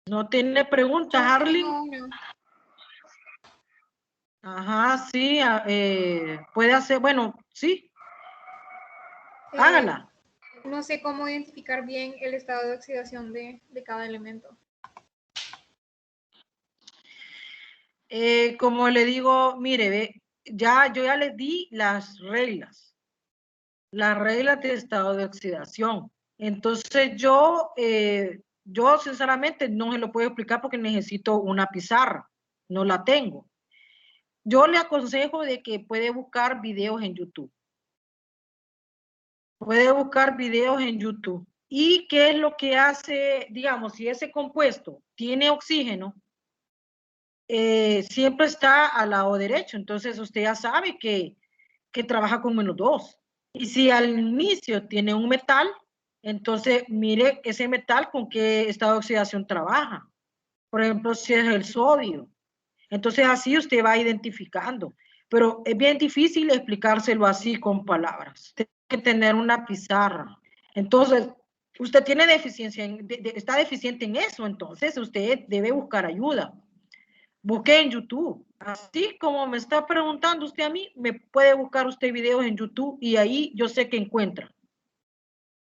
¿No tiene preguntas, Arlene? No. Ajá, sí, puede hacer, bueno, sí, hágala. No sé cómo identificar bien el estado de oxidación de cada elemento. Como le digo, mire, ve, yo ya les di las reglas de estado de oxidación. Entonces yo sinceramente no se lo puedo explicar porque necesito una pizarra, no la tengo. Yo le aconsejo de que puede buscar videos en YouTube. Puede buscar videos en YouTube. ¿Y qué es lo que hace, digamos, si ese compuesto tiene oxígeno? Siempre está al lado derecho, entonces usted ya sabe que trabaja con -2. Y si al inicio tiene un metal, entonces mire ese metal con qué estado de oxidación trabaja. Por ejemplo, si es el sodio. Entonces así usted va identificando. Pero es bien difícil explicárselo así con palabras. Tiene que tener una pizarra. Entonces, usted tiene deficiencia, está deficiente en eso, entonces usted debe buscar ayuda. Busque en YouTube. Así como me está preguntando usted a mí, me puede buscar usted videos en YouTube y ahí yo sé que encuentra.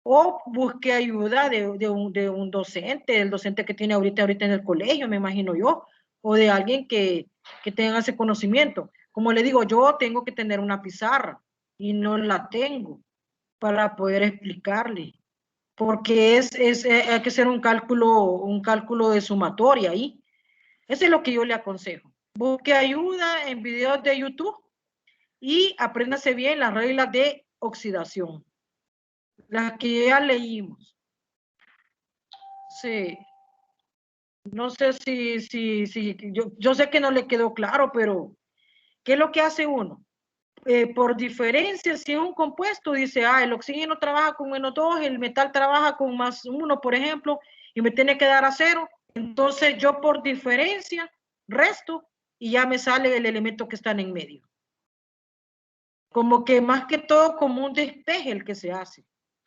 O busque ayuda de un docente, el docente que tiene ahorita en el colegio, me imagino yo, o de alguien que tenga ese conocimiento. Como le digo, yo tengo que tener una pizarra y no la tengo para poder explicarle, porque hay que hacer un cálculo de sumatoria ahí. Eso es lo que yo le aconsejo. Busque ayuda en videos de YouTube y apréndase bien las reglas de oxidación, las que ya leímos. Sí. No sé si yo sé que no le quedó claro, pero ¿qué es lo que hace uno? Por diferencia, si es un compuesto, dice, el oxígeno trabaja con -2, el metal trabaja con +1, por ejemplo, y me tiene que dar a 0. Entonces yo por diferencia resto y ya me sale el elemento que está en medio. Como que más que todo como un despeje el que se hace.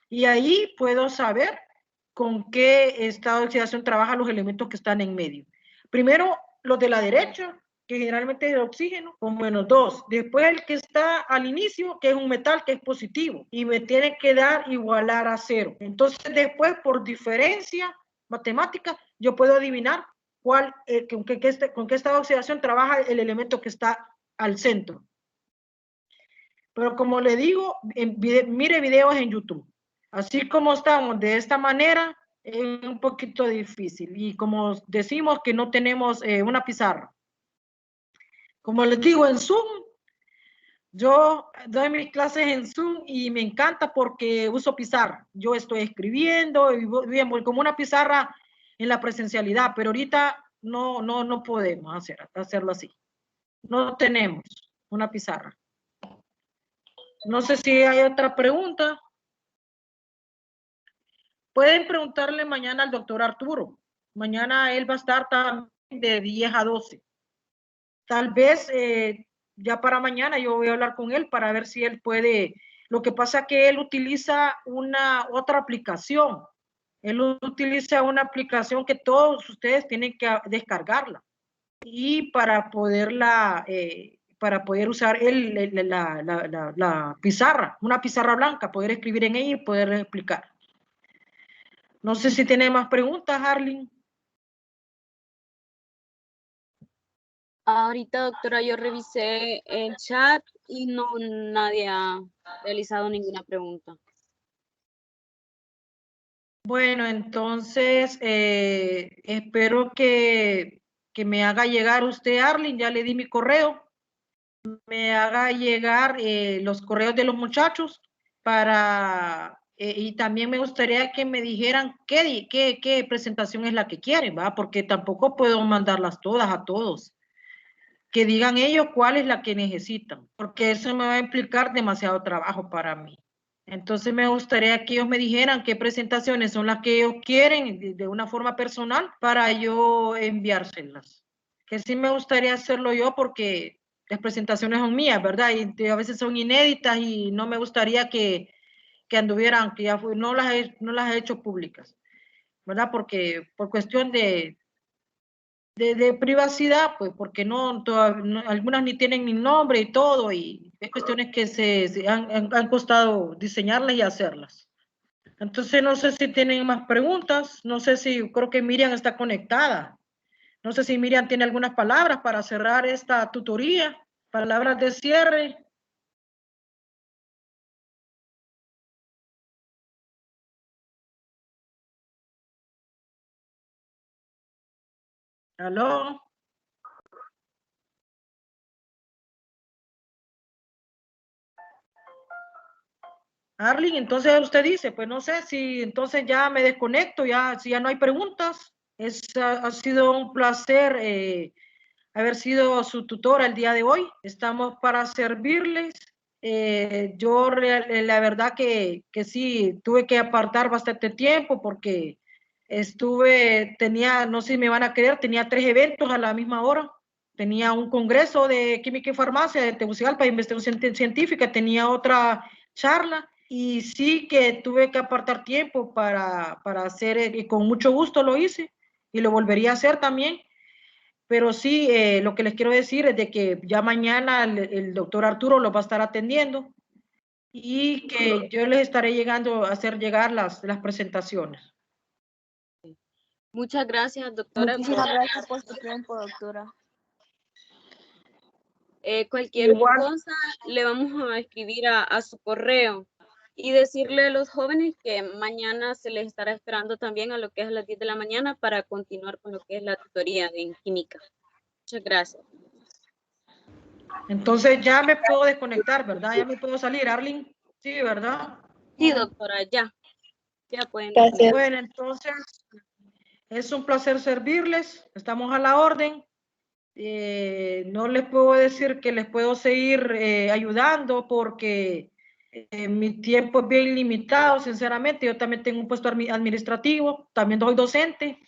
Y ahí puedo saber con qué estado de oxidación trabajan los elementos que están en medio. Primero, los de la derecha, que generalmente es el oxígeno, con -2. Después el que está al inicio, que es un metal que es positivo, y me tiene que dar igualar a 0. Entonces después, por diferencia matemática, yo puedo adivinar con qué estado de oxidación trabaja el elemento que está al centro. Pero como le digo, mire videos en YouTube. Así como estamos de esta manera, es un poquito difícil. Y como decimos que no tenemos una pizarra. Como les digo, en Zoom, yo doy mis clases en Zoom y me encanta porque uso pizarra. Yo estoy escribiendo y voy como una pizarra en la presencialidad, pero ahorita no podemos hacerlo así. No tenemos una pizarra. No sé si hay otra pregunta. Pueden preguntarle mañana al doctor Arturo. Mañana él va a estar también de 10 a 12. Tal vez ya para mañana yo voy a hablar con él para ver si él puede. Lo que pasa es que él utiliza otra aplicación. Él utiliza una aplicación que todos ustedes tienen que descargarla. Y para poderla, para poder usar la pizarra, una pizarra blanca, poder escribir en ella y poder explicar. No sé si tiene más preguntas, Arlene. Ahorita, doctora, yo revisé el chat y no, nadie ha realizado ninguna pregunta. Bueno, entonces espero que me haga llegar usted, Arlene, ya le di mi correo, me haga llegar los correos de los muchachos para, y también me gustaría que me dijeran qué presentación es la que quieren, ¿va? Porque tampoco puedo mandarlas todas a todos. Que digan ellos cuál es la que necesitan, porque eso me va a implicar demasiado trabajo para mí. Entonces me gustaría que ellos me dijeran qué presentaciones son las que ellos quieren de una forma personal para yo enviárselas. Que sí me gustaría hacerlo yo porque las presentaciones son mías, ¿verdad? Y a veces son inéditas y no me gustaría que anduvieran, que ya no las he hecho públicas, ¿verdad? Porque por cuestión de privacidad, pues porque algunas ni tienen ni nombre y todo, y es cuestiones que se han costado diseñarlas y hacerlas. Entonces no sé si tienen más preguntas, no sé si, creo que Miriam está conectada. No sé si Miriam tiene algunas palabras para cerrar esta tutoría, palabras de cierre. ¿Aló? Arlene, entonces usted dice, pues no sé si entonces ya me desconecto, ya, si ya no hay preguntas. Ha sido un placer haber sido su tutora el día de hoy. Estamos para servirles. La verdad que sí, tuve que apartar bastante tiempo porque tenía, no sé si me van a creer, tenía 3 eventos a la misma hora. Tenía un congreso de química y farmacia de Tegucigalpa de investigación científica, tenía otra charla y sí que tuve que apartar tiempo para hacer, y con mucho gusto lo hice y lo volvería a hacer también. Pero sí, lo que les quiero decir es de que ya mañana el doctor Arturo los va a estar atendiendo y que yo les estaré llegando a hacer llegar las presentaciones. Muchas gracias, doctora. Muchísimas gracias por su tiempo, doctora. Cualquier Igual. cosa le vamos a escribir a su correo y decirle a los jóvenes que mañana se les estará esperando también a lo que es a las 10 de la mañana para continuar con lo que es la tutoría en química. Muchas gracias. Entonces ya me puedo desconectar, ¿verdad? Ya me puedo salir, Arlene. Sí, ¿verdad? Sí, doctora, ya. Ya pueden. Gracias. Bueno, entonces es un placer servirles. Estamos a la orden. No les puedo decir que les puedo seguir ayudando porque mi tiempo es bien limitado, sinceramente. Yo también tengo un puesto administrativo, también soy docente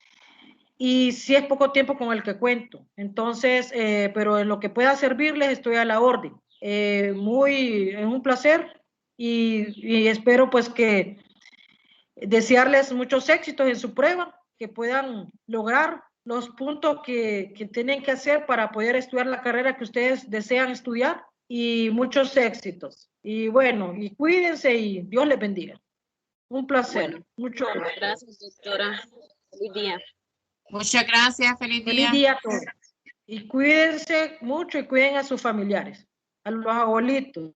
y sí es poco tiempo con el que cuento. Entonces, pero en lo que pueda servirles estoy a la orden. Es un placer y espero pues que desearles muchos éxitos en su prueba, que puedan lograr los puntos que tienen que hacer para poder estudiar la carrera que ustedes desean estudiar y muchos éxitos. Y bueno, y cuídense y Dios les bendiga. Un placer. Bueno, Mucho gusto. gracias, doctora. Feliz día. Muchas gracias, feliz día. Feliz día a todos. Y cuídense mucho y cuiden a sus familiares, a los abuelitos.